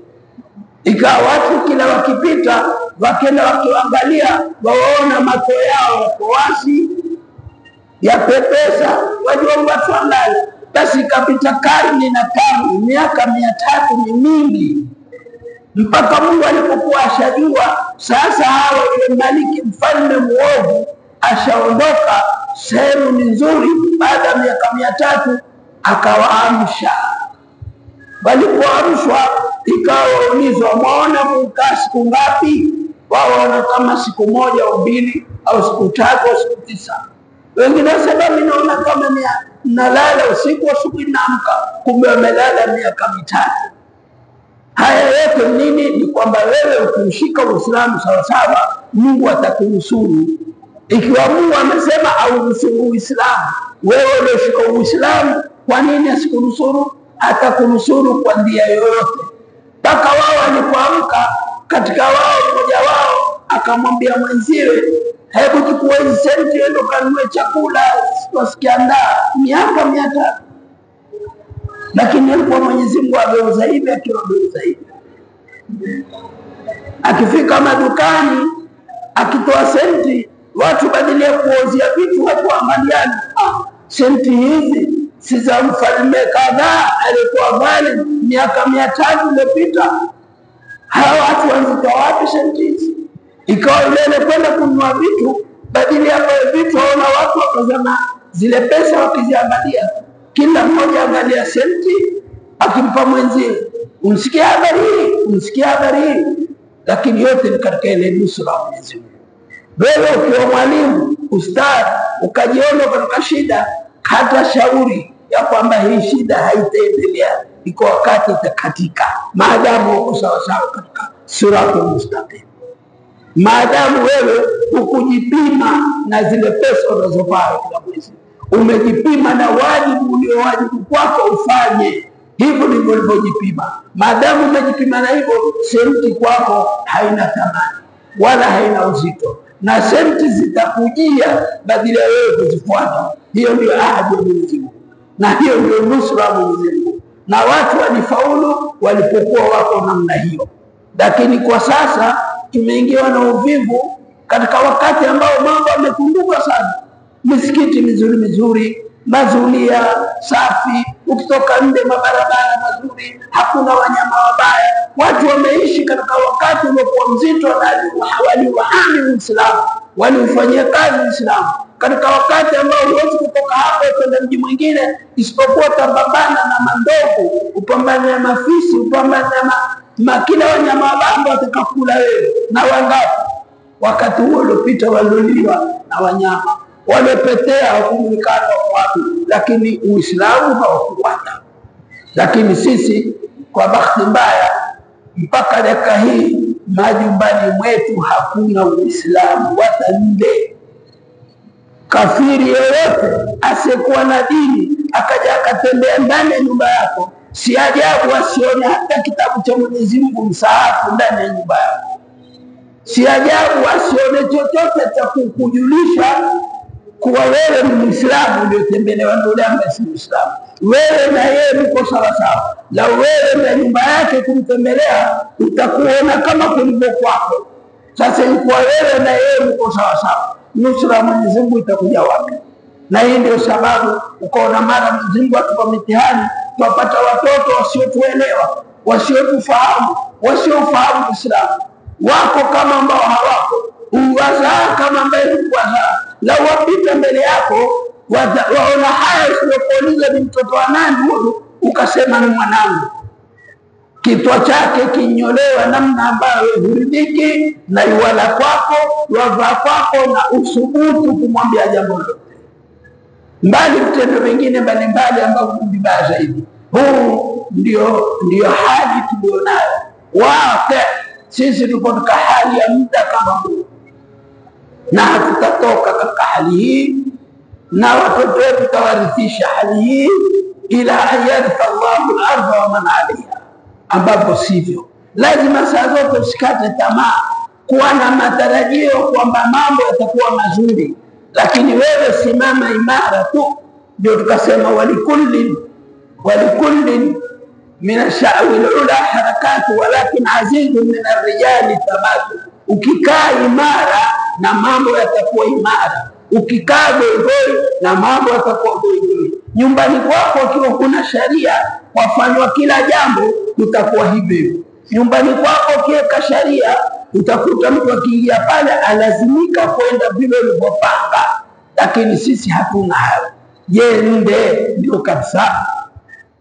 Ikawa watu kila wakipita, wakenda wakiangalia, waona macho yao yako wazi ya pepesa, wajua watu wanalala. Basi ikapita karne na karne, miaka 300 ni mingi, mpaka Mungu alipokuwa ashajua sasa hawa yule maliki mfalme muovu ashaondoka, sehemu ni nzuri. Baada ya miaka 300 akawaamsha. Walipoamshwa ikawa waulizwa, mwaona mkaa siku ngapi? Wao waona kama siku 1 au 2 au siku 3 au siku 9. Wengine wasema mimi naona kama nalala usiku, asubuhi naamka. Kumbe wamelala miaka 3. Haya yote nini? Ni kwamba wewe ukimshika Uislamu sawa sawa, Mungu atakunusuru. Ikiwa Mungu amesema au nusuru Uislamu, wewe ulioshika Uislamu, kwa nini asikunusuru? Atakunusuru kwa njia yoyote. Mpaka wao walipoamka, katika wao mmoja wao akamwambia mwenziwe, hebu chukua hizi senti endo kanunue chakula wasikiandaa. Miaka 300. Lakini alikuwa Mwenyezi Mungu ageuza hivi, akiwageuza hivi. Akifika madukani, akitoa senti, watu badala ya kuozia vitu, watu waangaliana, senti hizi si za mfalme kadhaa alikuwa bali miaka 300 iliyopita. Hawa watu wanzitoa wapi senti hizi? Ikawa ile kwenda kununua vitu, badala ya vitu waona watu wakazana zile pesa wakiziangalia, kila mmoja angalia senti akimpa mwenzie, unsikia habari hii, unsikia habari hii. Lakini yote ni katika ile nusura ya Mwenyezi Mungu. Wewe ukiwa mwalimu, ustadhi, ukajiona katika shida, hata shauri ya kwamba hii shida haitaendelea, iko wakati itakatika, maadamu uko sawa sawa katika siratul mustaqim. Maadamu wewe ukujipima na zile pesa unazopata kila mwezi, umejipima na wajibu uliowajibu kwako ufanye hivyo, ndivyo ulivyojipima. Maadamu umejipima na hivyo, senti kwako haina thamani wala haina uzito, na senti zitakujia badala ya wewe kuzifuata. Hiyo ndio ahadi ya Mwenyezi Mungu, na hiyo ndio nusura ya Mwenyezi Mungu. Na watu walifaulu walipokuwa wako namna hiyo. Lakini kwa sasa tumeingiwa na uvivu katika wakati ambao mambo yamepunguka sana. Misikiti mizuri mizuri, mazulia safi, ukitoka nje mabarabara mazuri, hakuna wanyama wabaya. Watu wameishi katika wakati uliokuwa mzito, na waliuhami Uislamu, waliufanyia kazi Uislamu katika wakati ambao huwezi kutoka hapo kwenda mji mwingine isipokuwa utapambana na mandogo, upambane na mafisi, upambane na kila wanyama wabamba watakakula wewe. Na wangapi wakati huo uliopita walioliwa na wanyama, walepetea hukujulikana watu, lakini Uislamu hawakufuata. Lakini sisi kwa bahati mbaya mpaka dakika hii majumbani mwetu hakuna Uislamu hata nde. Kafiri yoyote asiyekuwa na dini akaja akatembea ndani ya nyumba yako, si ajabu asione hata kitabu cha Mwenyezi Mungu msahafu ndani ya nyumba yako. Si ajabu asione chochote cha kukujulisha kuwa wewe ni Muislamu uliotembelewa na yule ambaye si Muislamu, wewe na yeye mko sawa sawa. La wewe na nyumba yake kumtembelea, utakuona kama kulivyo kwako. Sasa ilikuwa wewe na yeye mko sawa sawa, nusura ya Mwenyezi Mungu itakuja wapi? Na hii ndio sababu ukaona mara Mwenyezi Mungu atupa mitihani, tuwapata watoto wasiotuelewa, wasiotufahamu, wasiofahamu Uislamu. Wako kama ambao hawako, uwazaa kama ambaye hukuwazaa. La wapita mbele yako, waona haya usiyokuuliza ni mtoto wa nani huyu, ukasema ni mwanangu. Kichwa chake kinyolewa namna ambayo huridhiki na iwala kwako, wavaa kwako, na usubutu kumwambia jambo lolote. Mbali vitendo vingine mbalimbali ambavyo ni vibaya zaidi. Huu ndio hali tulionayo. Wape sisi tuko katika hali ya muda kama huu, na hatutatoka katika hali hii, na watoto wetu tutawarithisha hali hii ila ayaritha Allahu al-ardha wa man alaiha, ambapo sivyo. Lazima saa zote usikate tamaa, kuwa na matarajio kwamba mambo yatakuwa mazuri, lakini wewe simama imara tu. Ndio tukasema walikullin min ash-sha'wi al-ula harakatu walakin azizun min ar-rijali thabatu. Ukikaa imara na mambo yatakuwa imara, ukikaa goigoi na mambo yatakuwa goigoi. Nyumbani kwako ukiwa kuna sharia, wafanywa kila jambo, utakuwa hivyo. Nyumbani kwako ukiweka sharia, utakuta mtu akiingia pale alazimika kwenda vile ulivyopanga. Lakini sisi hatuna hayo. Ndio kabisa,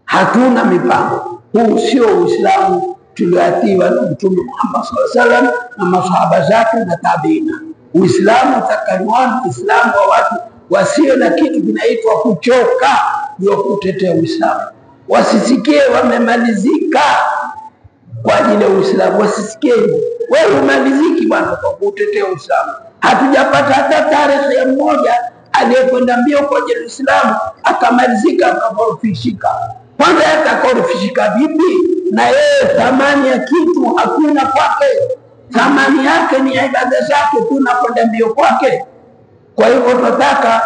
hatuna mipango. Huu sio Uislamu tulioathiwa na Mtume Muhammad sallallahu alaihi wasallam na masahaba zake na tabiina. Uislamu utakaniwa Uislamu wa watu wasio na kitu kinaitwa kuchoka, ndio kutetea Uislamu. Wasisikie wamemalizika kwa ajili ya Uislamu, wasisikie wewe umaliziki bwana kwa kutetea Uislamu. Hatujapata hata tarehe ya mmoja aliyekwenda mbio kwa ajili ya Uislamu akamalizika akakorofishika. Kwanza atakorofishika vipi? Na yeye thamani ya kitu hakuna kwake, thamani yake ni ibada zake tu na kwenda mbio kwake. Kwa hivyo tunataka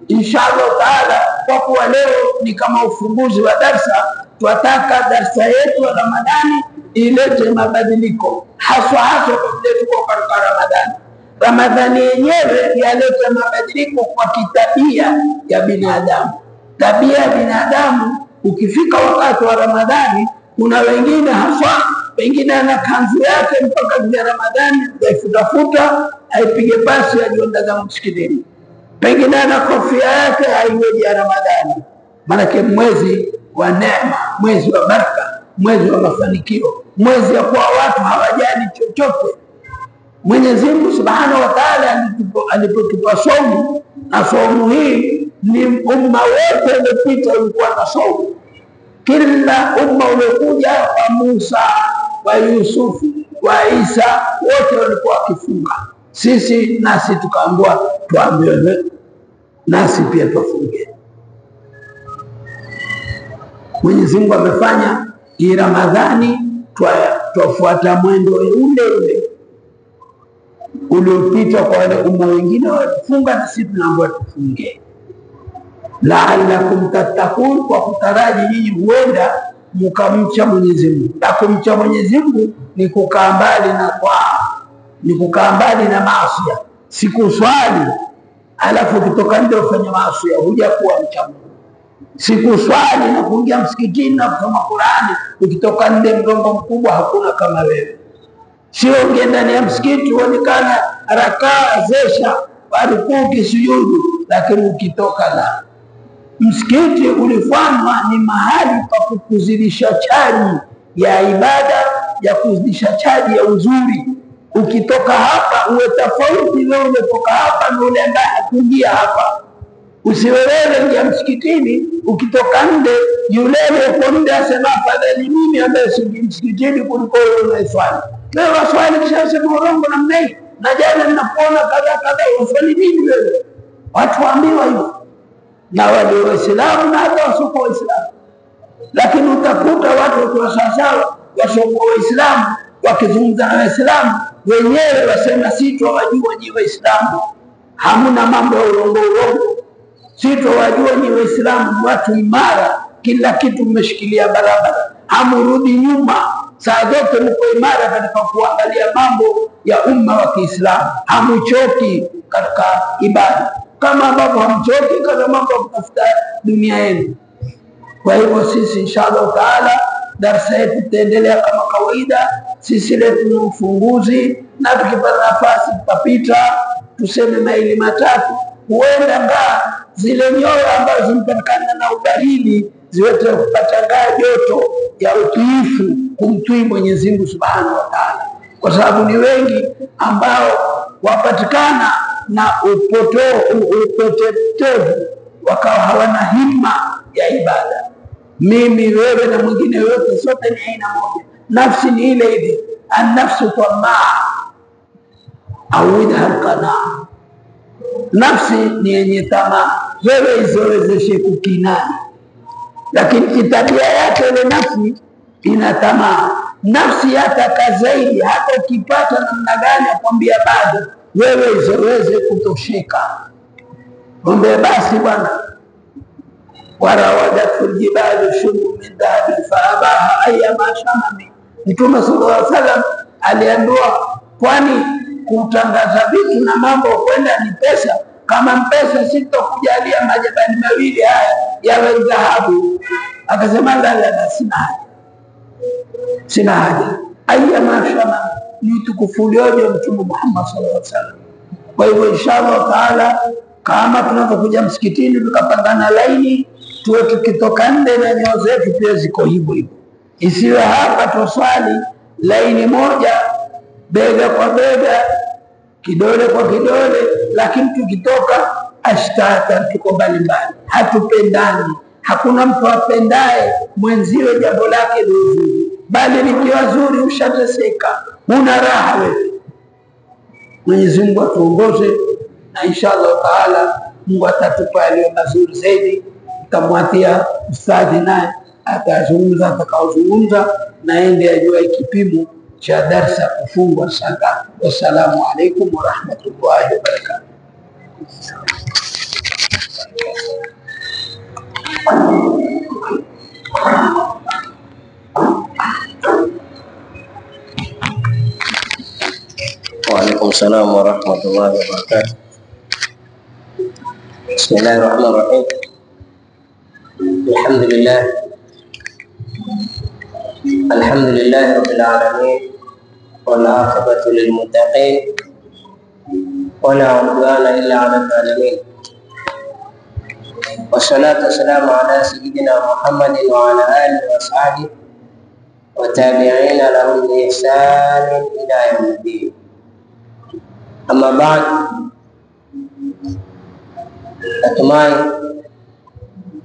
inshallah taala, kwa kuwa leo ni kama ufunguzi wa darsa, tunataka darsa yetu ya Ramadhani ilete mabadiliko, haswa kwa vile tuko katika Ramadhani. Ramadhani yenyewe yaleta mabadiliko kwa kitabia ya binadamu. Tabia ya binadamu, ukifika wakati wa Ramadhani, kuna wengine haswa, wengine ana kanzu yake mpaka ya Ramadhani yaifutafuta, aipige pasi ajionda za msikitini. Pengine ana kofia yake haiweji ya Ramadhani. Maanake mwezi wa neema, mwezi wa baraka, mwezi wa mafanikio, mwezi ya kuwa watu hawajali chochote. Mwenyezi Mungu Subhanahu wa Ta'ala alipotupa somo, na somo hii ni umma wote uliopita ulikuwa na somo. Kila umma uliokuja wa Musa, wa Yusuf, wa Isa, wote walikuwa wakifunga. Sisi nasi tukaambiwa tuambiwe nasi pia tufunge. Mwenyezi Mungu amefanya hii Ramadhani tufuata mwendo ule uliopita kwa wale umma wengine walifunga, na sisi tunaambiwa tufunge. La'allakum tattaqun, kwa kutaraji nyinyi huenda mkamcha Mwenyezi Mungu. Na kumcha Mwenyezi Mungu ni kukaa mbali na ni kukaa mbali na maasi. Sikuswali alafu ukitoka nje ufanye maasi, huja kuwa mcha Mungu. Sikuswali na kuingia msikitini na kusoma Qur'ani, ukitoka nje mgongo mkubwa, hakuna kama wewe. Sio unge ndani ya msikiti uonekana rakaa zesha warukuu kisujudu, lakini ukitoka na msikiti ulifanywa ni mahali pa kukuzidisha chaji ya ibada, ya kuzidisha chaji ya uzuri. Ukitoka hapa uwe tofauti na umetoka hapa na ule ambaye hakuingia hapa. Usiwewe ngia msikitini, ukitoka nje yule yuko nje asema afadhali mimi ambaye singi msikitini kuliko wewe unaiswali. Wewe waswali kisha sema urongo na mnei, na jana ninapoona kadha waswali nini wewe? Watu waambiwa hivyo, na wale Waislamu na hata wasio Waislamu. Lakini utakuta watu wa sawasawa wasio Waislamu wakizungumza na Waislamu wenyewe wasema si tu wajua ni Waislamu. hamuna mambo ya urongo. Sito wajua ni Waislamu watu imara, kila kitu mmeshikilia barabara, hamurudi nyuma, saa zote mko imara katika kuangalia mambo ya umma wa Kiislamu, hamuchoki katika ibada kama ambavyo hamchoki katika mambo ya kutafuta dunia yenu. Kwa hivyo sisi inshallah taala darasa yetu tutaendelea kama kawaida. Sisi letu ni ufunguzi, na tukipata nafasi tutapita tuseme maili matatu, huenda ngaa zile nyoyo ambazo zimepatikana na ubaridi ziweze kupata ngaa joto ya utiifu kumtii Mwenyezi Mungu Subhanahu wa Ta'ala, kwa sababu ni wengi ambao wapatikana na upotevu wakawa hawana himma ya ibada. Mimi, wewe na mwingine yote, sote ni aina moja. Nafsi ni ile ile, an-nafsu tamaa awidha al-qanaa. Nafsi ni yenye tamaa, wewe izowezeshe kukinani, lakini tabia yake ile nafsi ina tamaa. Nafsi yataka zaidi, hata ukipata namna gani akwambia bado, wewe izoweze kutosheka. Mwambie basi bwana, warawadatu aljibalu shumu min dhahabi faabaha ayyama shamami. Mtume sallallahu alaihi wasallam aliambiwa, kwani kutangaza vitu na mambo kwenda ni pesa? Kama pesa sitokujalia majabali mawili haya yawe dhahabu. Akasema la, sina haja. Ayyama shamami ni utukufu ulioje Mtume Muhammad sallallahu alaihi wasallam. Kwa hivyo inshallah taala, kama tunapokuja msikitini tukapangana laini, tuwe tukitoka nje na nyoyo zetu pia ziko hivyo hivyo. Isiwe hapa tuswali laini moja, bega kwa bega, kidole kwa kidole, lakini tukitoka ashtata, tuko mbalimbali, hatupendani. Hakuna mtu apendaye mwenziwe jambo lake zuri, bali likiwa zuri ushateseka, huna raha wewe. Mwenyezi Mungu atuongoze, na inshallah taala Mungu atatupa yaliyo mazuri zaidi. Tutamwatia ustadhi naye atazungumza atakaozungumza, na ende ajua kipimo cha darsa kufungwa sanga. Wassalamu alaikum warahmatullahi wabarakatuh.
وعليكم السلام ورحمة الله وبركاته. بسم الله الرحمن الرحيم. الحمد لله رب العالمين، والعاقبة للمتقين، ولا عدوان إلا على الظالمين، والصلاة والسلام على سيدنا محمد وعلى آله وأصحابه وتابعين لهم بإحسان إلى يوم الدين. Amma baad, natumai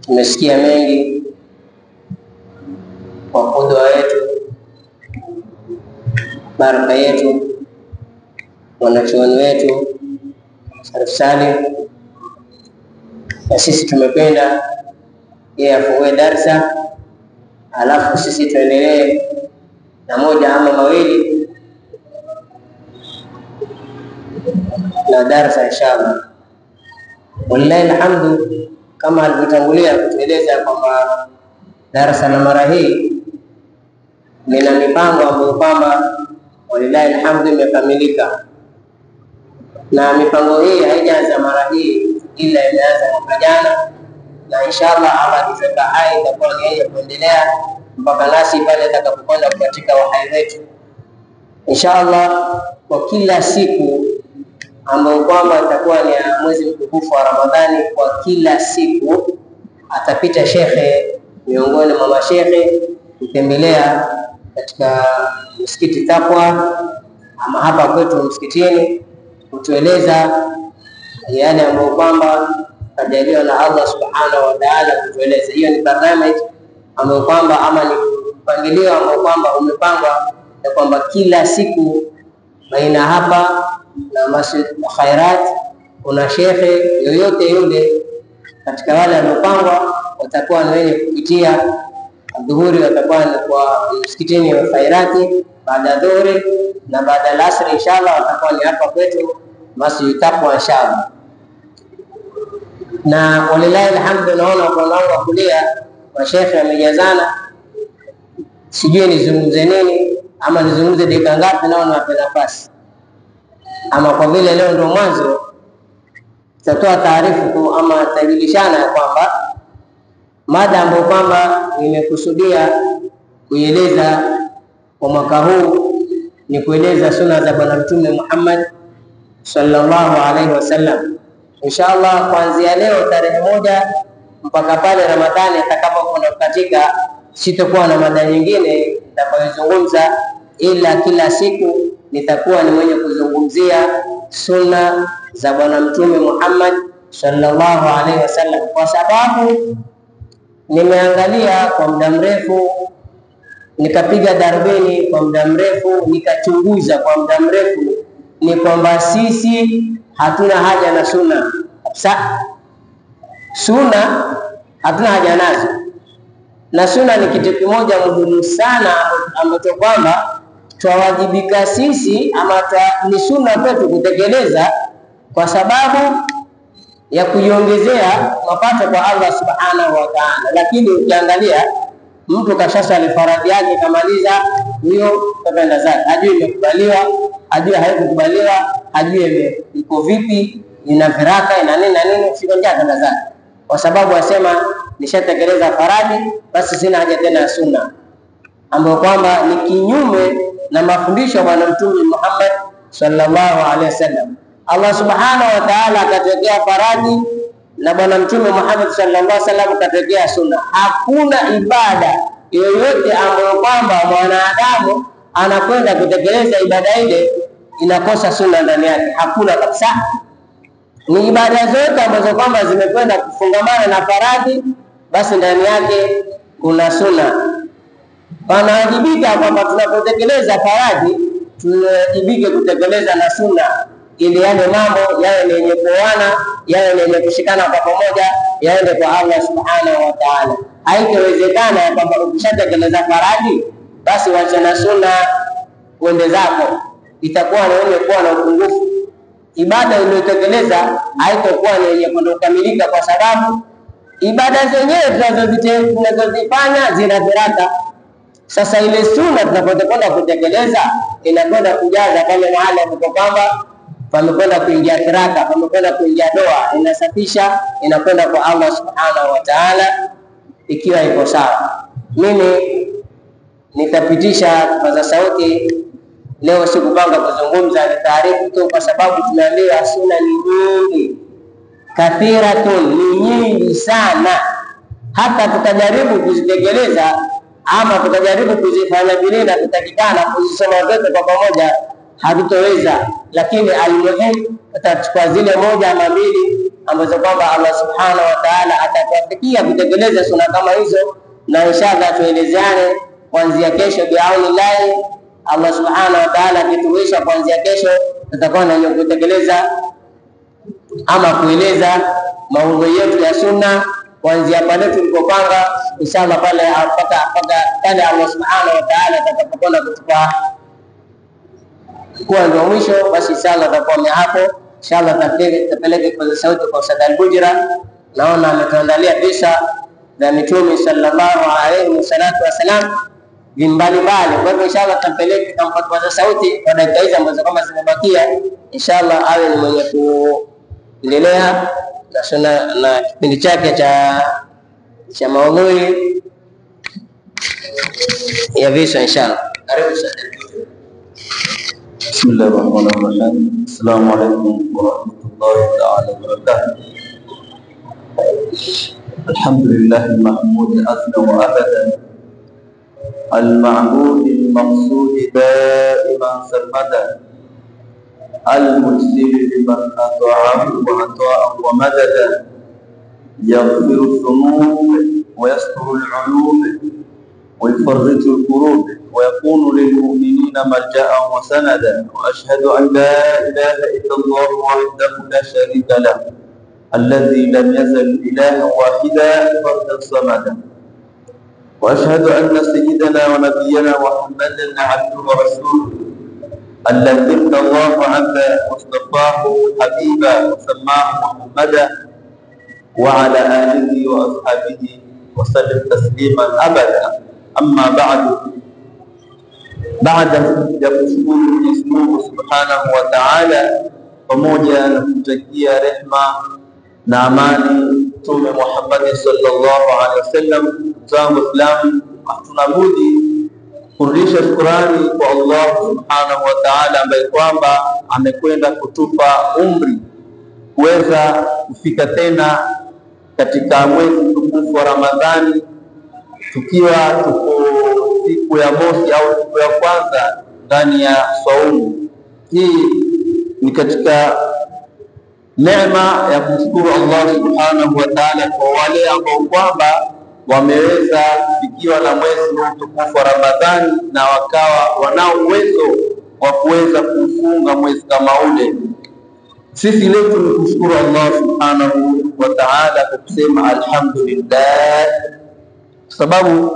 tumesikia mengi kwa kudwa yetu, baraka yetu, wanachuoni wetu Sharif Salim, na sisi tumependa yeye afungue darsa, alafu sisi tuendelee na moja ama mawili na darasa inshallah. Wallahi alhamdu, kama alivyotangulia kutueleza kwamba darasa la mara hii lina mipango ambayo kwamba wallahi alhamdu imekamilika, na mipango hii haijaanza mara hii, ila imeanza mwaka jana, na inshallah Allah akiweka hai itakuwa ni yeye kuendelea mpaka nasi pale atakapokwenda katika uhai wetu inshallah. Kwa kila siku ambao kwamba itakuwa ni mwezi mtukufu wa Ramadhani, kwa kila siku atapita shekhe miongoni mwa mashekhe kutembelea katika msikiti Taqwa ama hapa kwetu msikitini, kutueleza yale ambayo kwamba kajaliwa na Allah subhanahu wa ta'ala kutueleza. Hiyo ni barnamij ambayo kwamba ama ni mpangilio ambao kwamba umepangwa na kwamba kila siku baina hapa na Masjid Khairat kuna shekhe yoyote yule katika wale waliopangwa watakuwa ni wenye kupitia dhuhuri, watakuwa ni kwa msikitini wa Khairati baada dhuhuri, na baada al-asr inshallah watakuwa ni hapa kwetu Masjid Taqwa inshallah. na walilahi alhamdu, naona kwa langu wa kulia mashekhe amejazana, sijui nizungumze nini ama nizungumze dakika ngapi, naona wape nafasi. Ama kwa vile leo ndio mwanzo, tutatoa taarifa tu ama tajulishana ya kwamba mada ambayo kwamba nimekusudia kueleza kwa mwaka huu ni kueleza sunna za Bwana Mtume Muhammad sallallahu alaihi wasallam. Inshallah kuanzia leo tarehe 1 mpaka pale Ramadhani atakapokwenda kukatika, sitakuwa na mada nyingine nitakayozungumza, ila kila siku nitakuwa ni mwenye kuzungumzia sunna za Bwana Mtume Muhammad sallallahu alaihi wasallam, kwa sababu nimeangalia kwa muda mrefu, nikapiga darubini kwa muda mrefu, nikachunguza kwa muda mrefu, ni kwamba sisi hatuna haja na sunna kabisa. Sunna hatuna haja nazo, na sunna ni kitu kimoja muhimu sana ambacho kwamba twawajibika sisi ama ni sunna kwetu kutekeleza, kwa sababu ya kuiongezea mapato kwa Allah subhanahu wa ta'ala. Lakini ukiangalia mtu kashasali faradhi yake kamaliza, huyo kapenda zake, hajui imekubaliwa, hajui haikukubaliwa, hajui iko vipi, ina viraka ina nini na nini, sio njaa zake, kwa sababu asema nishatekeleza faradhi, basi sina haja tena ya sunna, ambayo kwamba ni kinyume na mafundisho ya Bwana Mtume Muhammad sallallahu alaihi wasallam. Allah subhanahu wa ta'ala akatokea faradhi na Bwana Mtume Muhammad sallallahu alaihi wasallam akatokea sunna. Hakuna ibada yoyote ambayo kwamba mwanadamu anakwenda kutekeleza ibada ile inakosa sunna ndani yake, hakuna kabisa. Ni ibada zote ambazo kwamba zimekwenda kufungamana na faradhi, basi ndani yake kuna sunna. Wanawajibika kwamba tunapotekeleza faradhi tunawajibike kutekeleza na sunna, ili yale mambo yawe yenye kuoana, yawe yenye kushikana kwa pamoja, yaende kwa Allah subhanahu wa ta'ala. Haitawezekana kwamba ukishatekeleza faradhi basi wacha na sunna uende zako, itakuwa ni wenye kuwa na upungufu. Ibada iliyotekeleza haitakuwa ni yenye kukamilika, kwa sababu ibada zenyewe tunazozifanya zina viraka. Sasa ile sunna tunapokwenda kutekeleza inakwenda kujaza pale mahali ambapo kwamba pamekwenda kuingia kiraka, pamekwenda kuingia doa, inasafisha, inakwenda kwa Allah subhanahu wa ta'ala ikiwa iko sawa. Mimi nitapitisha kipaza sauti leo, sikupanga kuzungumza, ni taarifu tu, kwa sababu tumeambiwa sunna ni nyingi, kathiratun, ni nyingi sana. Hata tukajaribu kuzitekeleza ama tukajaribu kuzifanya vile na tutakikana kuzisoma zote kwa pamoja, hatutoweza. Lakini almuhimu tutachukua zile moja ama mbili ambazo kwamba Allah subhanahu wa ta'ala atatuafikia kutekeleza sunna kama hizo, na inshallah tuelezeane kuanzia kesho biaunillahi. Allah subhanahu wa ta'ala akituwezesha kuanzia kesho tutakuwa na kutekeleza ama kueleza maudhui yetu ya sunna kuanzia pale tulipopanga, inshallah pale mpaka pale Allah subhanahu wa ta'ala atakapokwenda kutupa kwa ndio mwisho, basi inshallah tutakomea hapo. Inshallah tutapeleka kwa sauti kwa Ustadh Al-Bujra, naona ametuandalia visa vya Mtume sallallahu alaihi wasallam mbalimbali. Kwa hivyo inshallah tutapeleka kwa sauti kwa dakika hizi ambazo kama zimebakia, inshallah awe ni mwenye kuendelea na sunna na kipindi chake cha maudhui ya visa inshallah. Karibu sana.
Bismillahirrahmanirrahim. Assalamu alaykum wa rahmatullahi ta'ala wa barakatuh. Alhamdulillah al-mahmud asla wa abadan, al-ma'bud al-maqsud da'iman sarmadan, al-mujzil liman ata'ahu wa ata'ahu wa madadan, yaghfiru dhunub wa yasturu al-'uyub wa yufarriju al-kurub wa yakunu lil-mu'minina marja'an wa sanada. Wa ashhadu an la ilaha illa Allah wahdahu la sharika lahu alladhi lam yazal ilahan wahida fardan samada. Wa ashhadu anna sayyidana wa nabiyyana Muhammadan 'abduhu wa rasuluhu alladhi irtadahu 'abda wastafahu habiba wa sammahu Muhammadan وعلى آله وأصحابه وسلم تسليما أبدا. أما بعد ya kushukuru Mwenyezi Mungu Subhanahu wa Ta'ala, pamoja na kumtakia rehma na amani Mtume Muhammad sallallahu alaihi wasallam, zangu Islam, hatuna budi kurudisha shukrani kwa Allah Subhanahu wa Ta'ala ambaye kwamba amekwenda kutupa umri kuweza kufika tena katika mwezi mtukufu wa Ramadhani, tukiwa tuko siku ya mosi au siku ya kwanza ndani ya saumu. Hii ni katika neema ya kumshukuru Allah Subhanahu wa Ta'ala kwa wale ambao kwamba wameweza kufikiwa na mwezi mtukufu wa Ramadhani na wakawa wanao uwezo wa kuweza kufunga mwezi kama ule. Sisi letu ni kushukuru Allah Subhanahu wa Ta'ala kwa kusema alhamdulillah, kwa sababu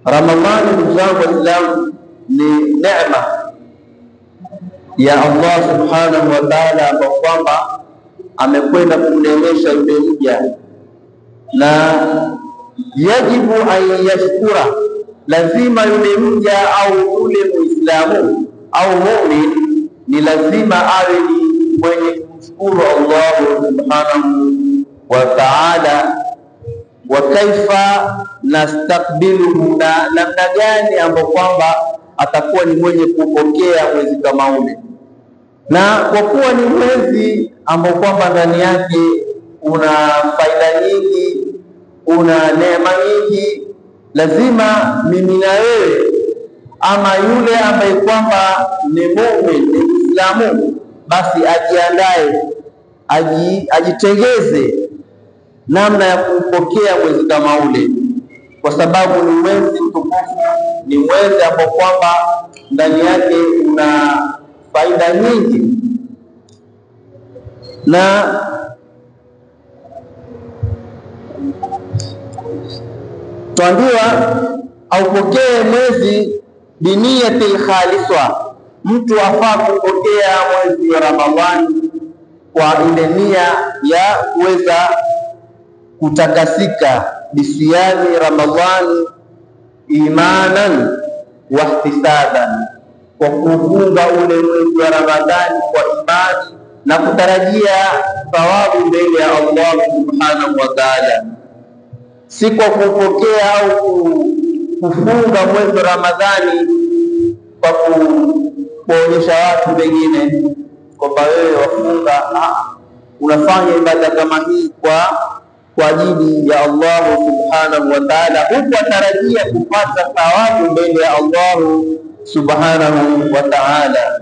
Ramadhani, ndugu zangu Waislamu, ni neema ya Allah Subhanahu wa Ta'ala ambao kwamba amekwenda kumneemesha yule mja, na yajibu an yashkura, lazima yule mja au yule Muislamu au mu'min ni lazima awe ni mwenye kumshukuru Allah Subhanahu wa Ta'ala. Wa kaifa nastakbiluhu, na namna gani ambapo kwamba atakuwa ni mwenye kupokea mwezi kama ule. Na kwa kuwa ni mwezi ambao kwamba ndani yake una faida nyingi, una neema nyingi, lazima mimi na wewe ama yule ambaye kwamba ni muumini, ni Muislamu, basi ajiandae, ajitengeze namna ya kupokea mwezi kama ule, kwa sababu ni mwezi mtukufu, ni mwezi ambao kwamba ndani yake una faida nyingi. Na tuambiwa aupokee mwezi biniyatil khaliswa, mtu afaa kupokea mwezi wa Ramadhani kwa ile nia ya kuweza kutakasika, bisiyami Ramadhani imanan wa ihtisaban, kwa kufunga ule mwezi wa Ramadhani kwa imani na kutarajia thawabu mbele ya Allah Subhanahu wa Ta'ala, si kwa kupokea au kufunga mwezi wa Ramadhani kwa kuonyesha watu wengine kwamba wewe wafunga, unafanya ibada kama hii kwa ajili ya Allah Subhanahu wa Ta'ala, huku atarajia kupata thawabu mbele ya Allah Subhanahu wa Ta'ala.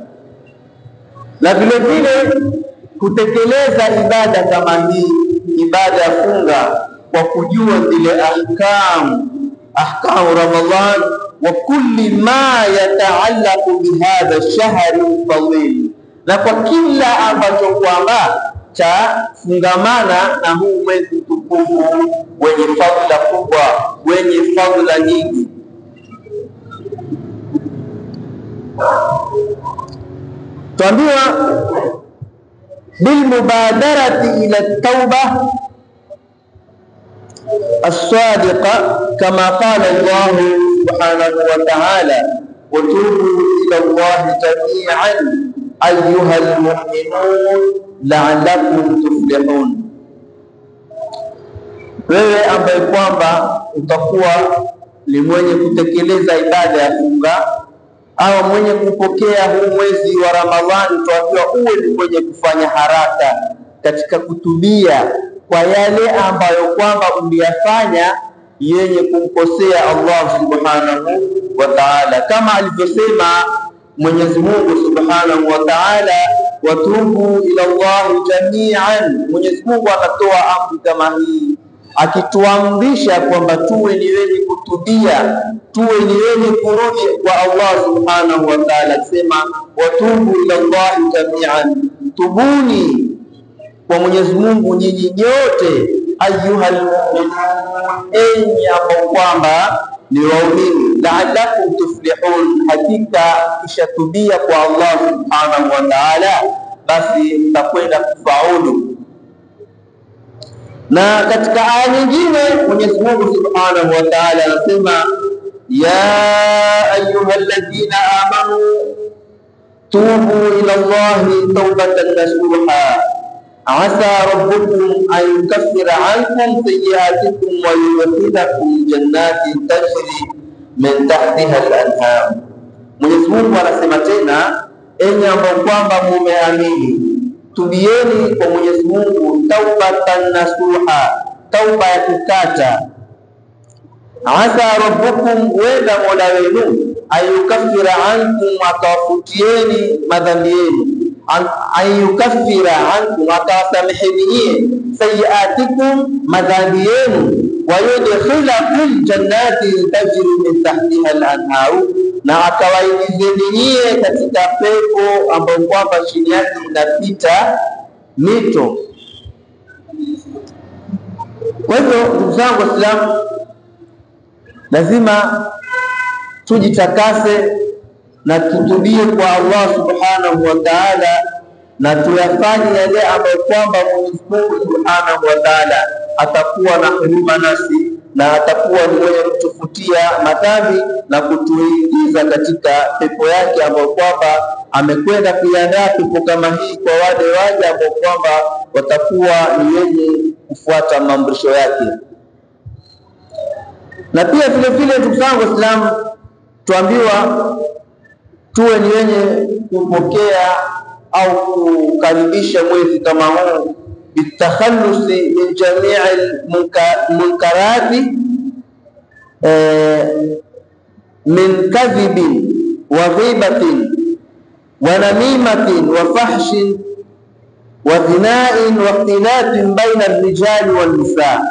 Na vile vile kutekeleza ibada kama hii, ibada ya funga, kwa kujua zile ahkamu Ramadhan wa kulli ma yataallaqu bihadha ash-shahri al-fadil, na kwa kila ambacho kwamba cha fungamana na huu mwezi mtukufu wenye fadhila kubwa, wenye fadhila nyingi. Tuambiwa bilmubadarati ila tauba as-sadiqa, kama qala Allah Subhanahu wa Ta'ala, wa tubu ila Allah jami'an ayyuha al-mu'minun la'allakum tuflihun. Wewe ambaye kwamba utakuwa ni mwenye kutekeleza ibada ya funga au mwenye kupokea huu mwezi wa Ramadhani, tuambiwa uwe ni mwenye kufanya haraka katika kutubia kwa yale ambayo kwamba uliyafanya yenye kumkosea Allah Subhanahu wa Ta'ala, kama alivyosema Mwenyezi Mungu Subhanahu wa Ta'ala, watubu ila Allah jami'an. Mwenyezi Mungu akatoa amri kama hii akituamrisha kwamba tuwe ni wenye kutubia, tuwe ni wenye kurudi kwa Allah Subhanahu wa Ta'ala, akisema watubu ila Allah jami'an, tubuni kwa Mwenyezi Mungu nyinyi nyote, ayyuhal mu'minun, enyi ambao kwamba ni waumini, la'allakum tuflihun, hakika kishatubia kwa Allah Subhanahu wa Ta'ala basi mtakwenda kufaulu. Na katika aya nyingine Mwenyezi Mungu Subhanahu wa Ta'ala anasema ya ayyuhalladhina amanu tubu ila Allahi tawbatan nasuha asa rabbukum an yukaffira ankum sayyi'atikum wa yudkhilakum jannatin tajri min tahtiha al-anhar. Mwenyezi Mungu anasema tena, enyi ambao kwamba mumeamini, tubieni kwa Mwenyezi Mungu taubatan nasuha, tauba ya kukata. Asa rabbukum, wenda mola wenu, ayukaffira ankum, akawafutieni madhambi yenu, ayukaffira ankum, akawasameheni sayiatikum, madhambi yenu, wa yudkhilakum jannatin tajri min tahtiha al-anharu, na akawaingizeni nyie katika pepo ambayo kwamba chini yake inapita mito. Kwa hivyo ndugu zangu Waislamu, lazima tujitakase na tutubie kwa Allah Subhanahu wa Ta'ala, na tuyafanye yale ambayo kwamba Mwenyezi Mungu Subhanahu wa Ta'ala atakuwa na huruma nasi na atakuwa ni mwenye kutufutia madhambi na kutuingiza katika pepo yake, ambayo kwamba amekwenda kuiandaa pepo kama hii kwa wale waja ambao kwamba watakuwa ni wenye kufuata maamrisho yake. Na pia vile vile ndugu zangu Waislamu, tuambiwa tuwe ni wenye kupokea au kukaribisha mwezi kama huu bitakhallusi min jami'il munkarati min kadhibin wa ghibatin wa namimatin wa fahshin wa dhina'in wa ikhtilafin baina ar-rijali wan nisaa.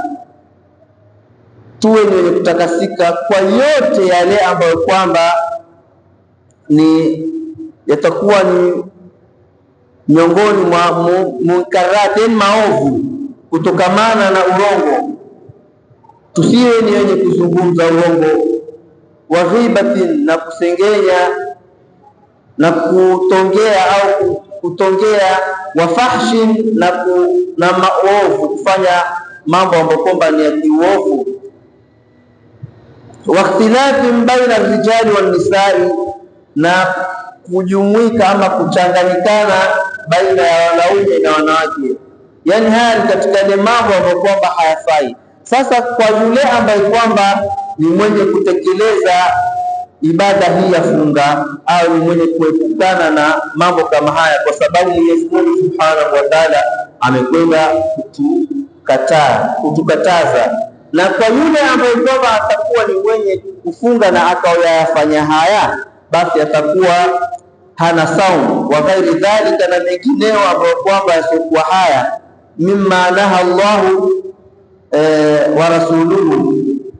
Tuwe ni wenye kutakasika kwa yote yale ambayo kwamba ni yatakuwa ni miongoni mwa munkarati, maovu, kutokamana na urongo. Tusiwe ni wenye kuzungumza urongo, wa ghibatin, na kusengenya na kutongea au kutongea, wa fahshin, na maovu, kufanya mambo ambayo kwamba ni ya kiuovu, wa ikhtilafin baina rijali wan nisai, na kujumuika ama kuchanganyikana baina ya wanaume na wanawake. Yani haya ni katika ile mambo ambayo kwamba hayafai. Sasa kwa yule ambaye kwamba ni mwenye kutekeleza ibada hii ya funga, au ni mwenye kuepukana na mambo kama haya, kwa sababu Mwenyezi Mungu Subhanahu wa Ta'ala amekwenda kutukataza. Na kwa yule ambaye kwamba atakuwa ni mwenye kufunga na akayafanya haya, basi atakuwa hana saumu, wa ghairi dhalika, na mengineo ambayo kwamba yasiokuwa haya, mimma naha Allahu wa rasuluhu,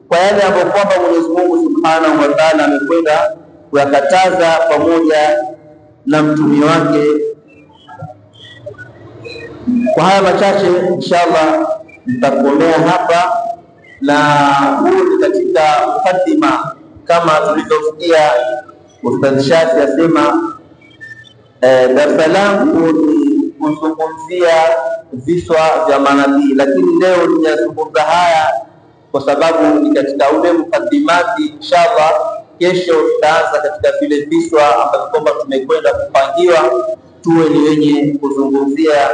kwa yale ambayo kwamba Mwenyezi Mungu Subhanahu wa Ta'ala amekwenda kuyakataza pamoja na mtume wake. Kwa haya machache inshallah nitakomea hapa, na huu ni katika mukaddima kama tulivyosikia Ustadh Shafi asema. Darasa langu ni kuzungumzia viswa vya manabii, lakini leo ninazungumza haya kwa sababu ni katika ule mukaddimati. Inshallah kesho tutaanza katika vile viswa ambavyo kwamba tumekwenda kupangiwa tuwe ni wenye kuzungumzia.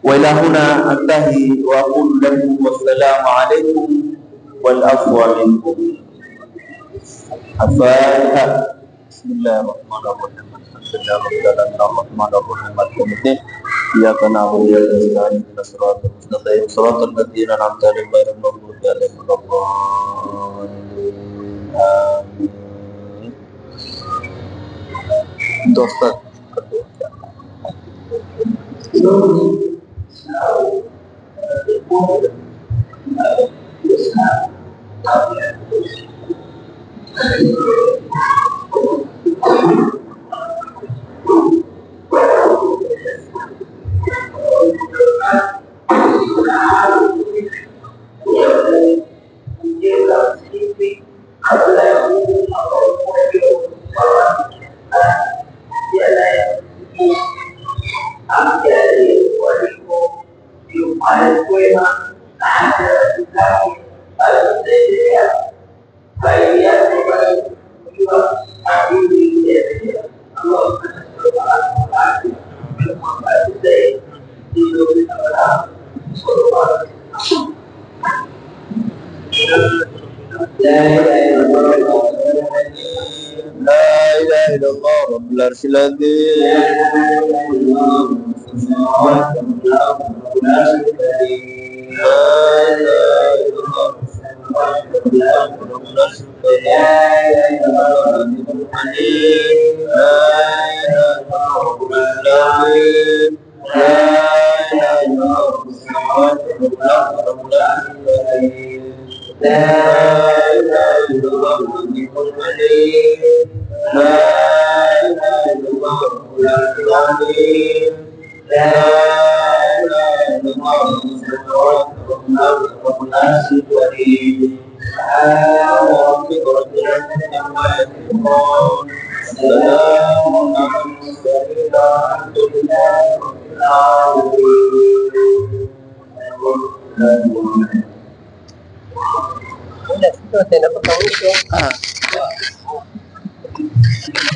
Wa ila huna antahi wa aqulu lakum wassalamu alaykum wal afwa minkum. Al-Fatiha. Bismillahirrahmanirrahim. Alhamdulillahirrahmanirrahim. Iyyaka na'budu wa iyyaka nasta'in. Ihdinas siratal mustaqim. Siratal ladzina an'amta 'alaihim ghairil maghdubi 'alaihim waladdallin. Amin. Ustaz.
Amjali walipo, yumaye kwema
إله إلا الله رب العرش العظيم. لا إله إلا الله السماوات والأرض لا شريك له. لا إله إلا الله السماوات والأرض لا شريك له. لا إله إلا الله العزيز الحكيم. لا إله إلا الله رب العالمين. لا إله إلا الله السماوات والأرض رب لا شريك له. لا إله إلا الله العزيز الحكيم. لا إله إلا الله رب العالمين. لا إله إلا الله السماوات والأرض رب لا شريك له. سبحان ربك رب العزة عما يصفون. سلام على المرسلين والحمد لله رب العالمين.
Sudah, tena pagkawisyo.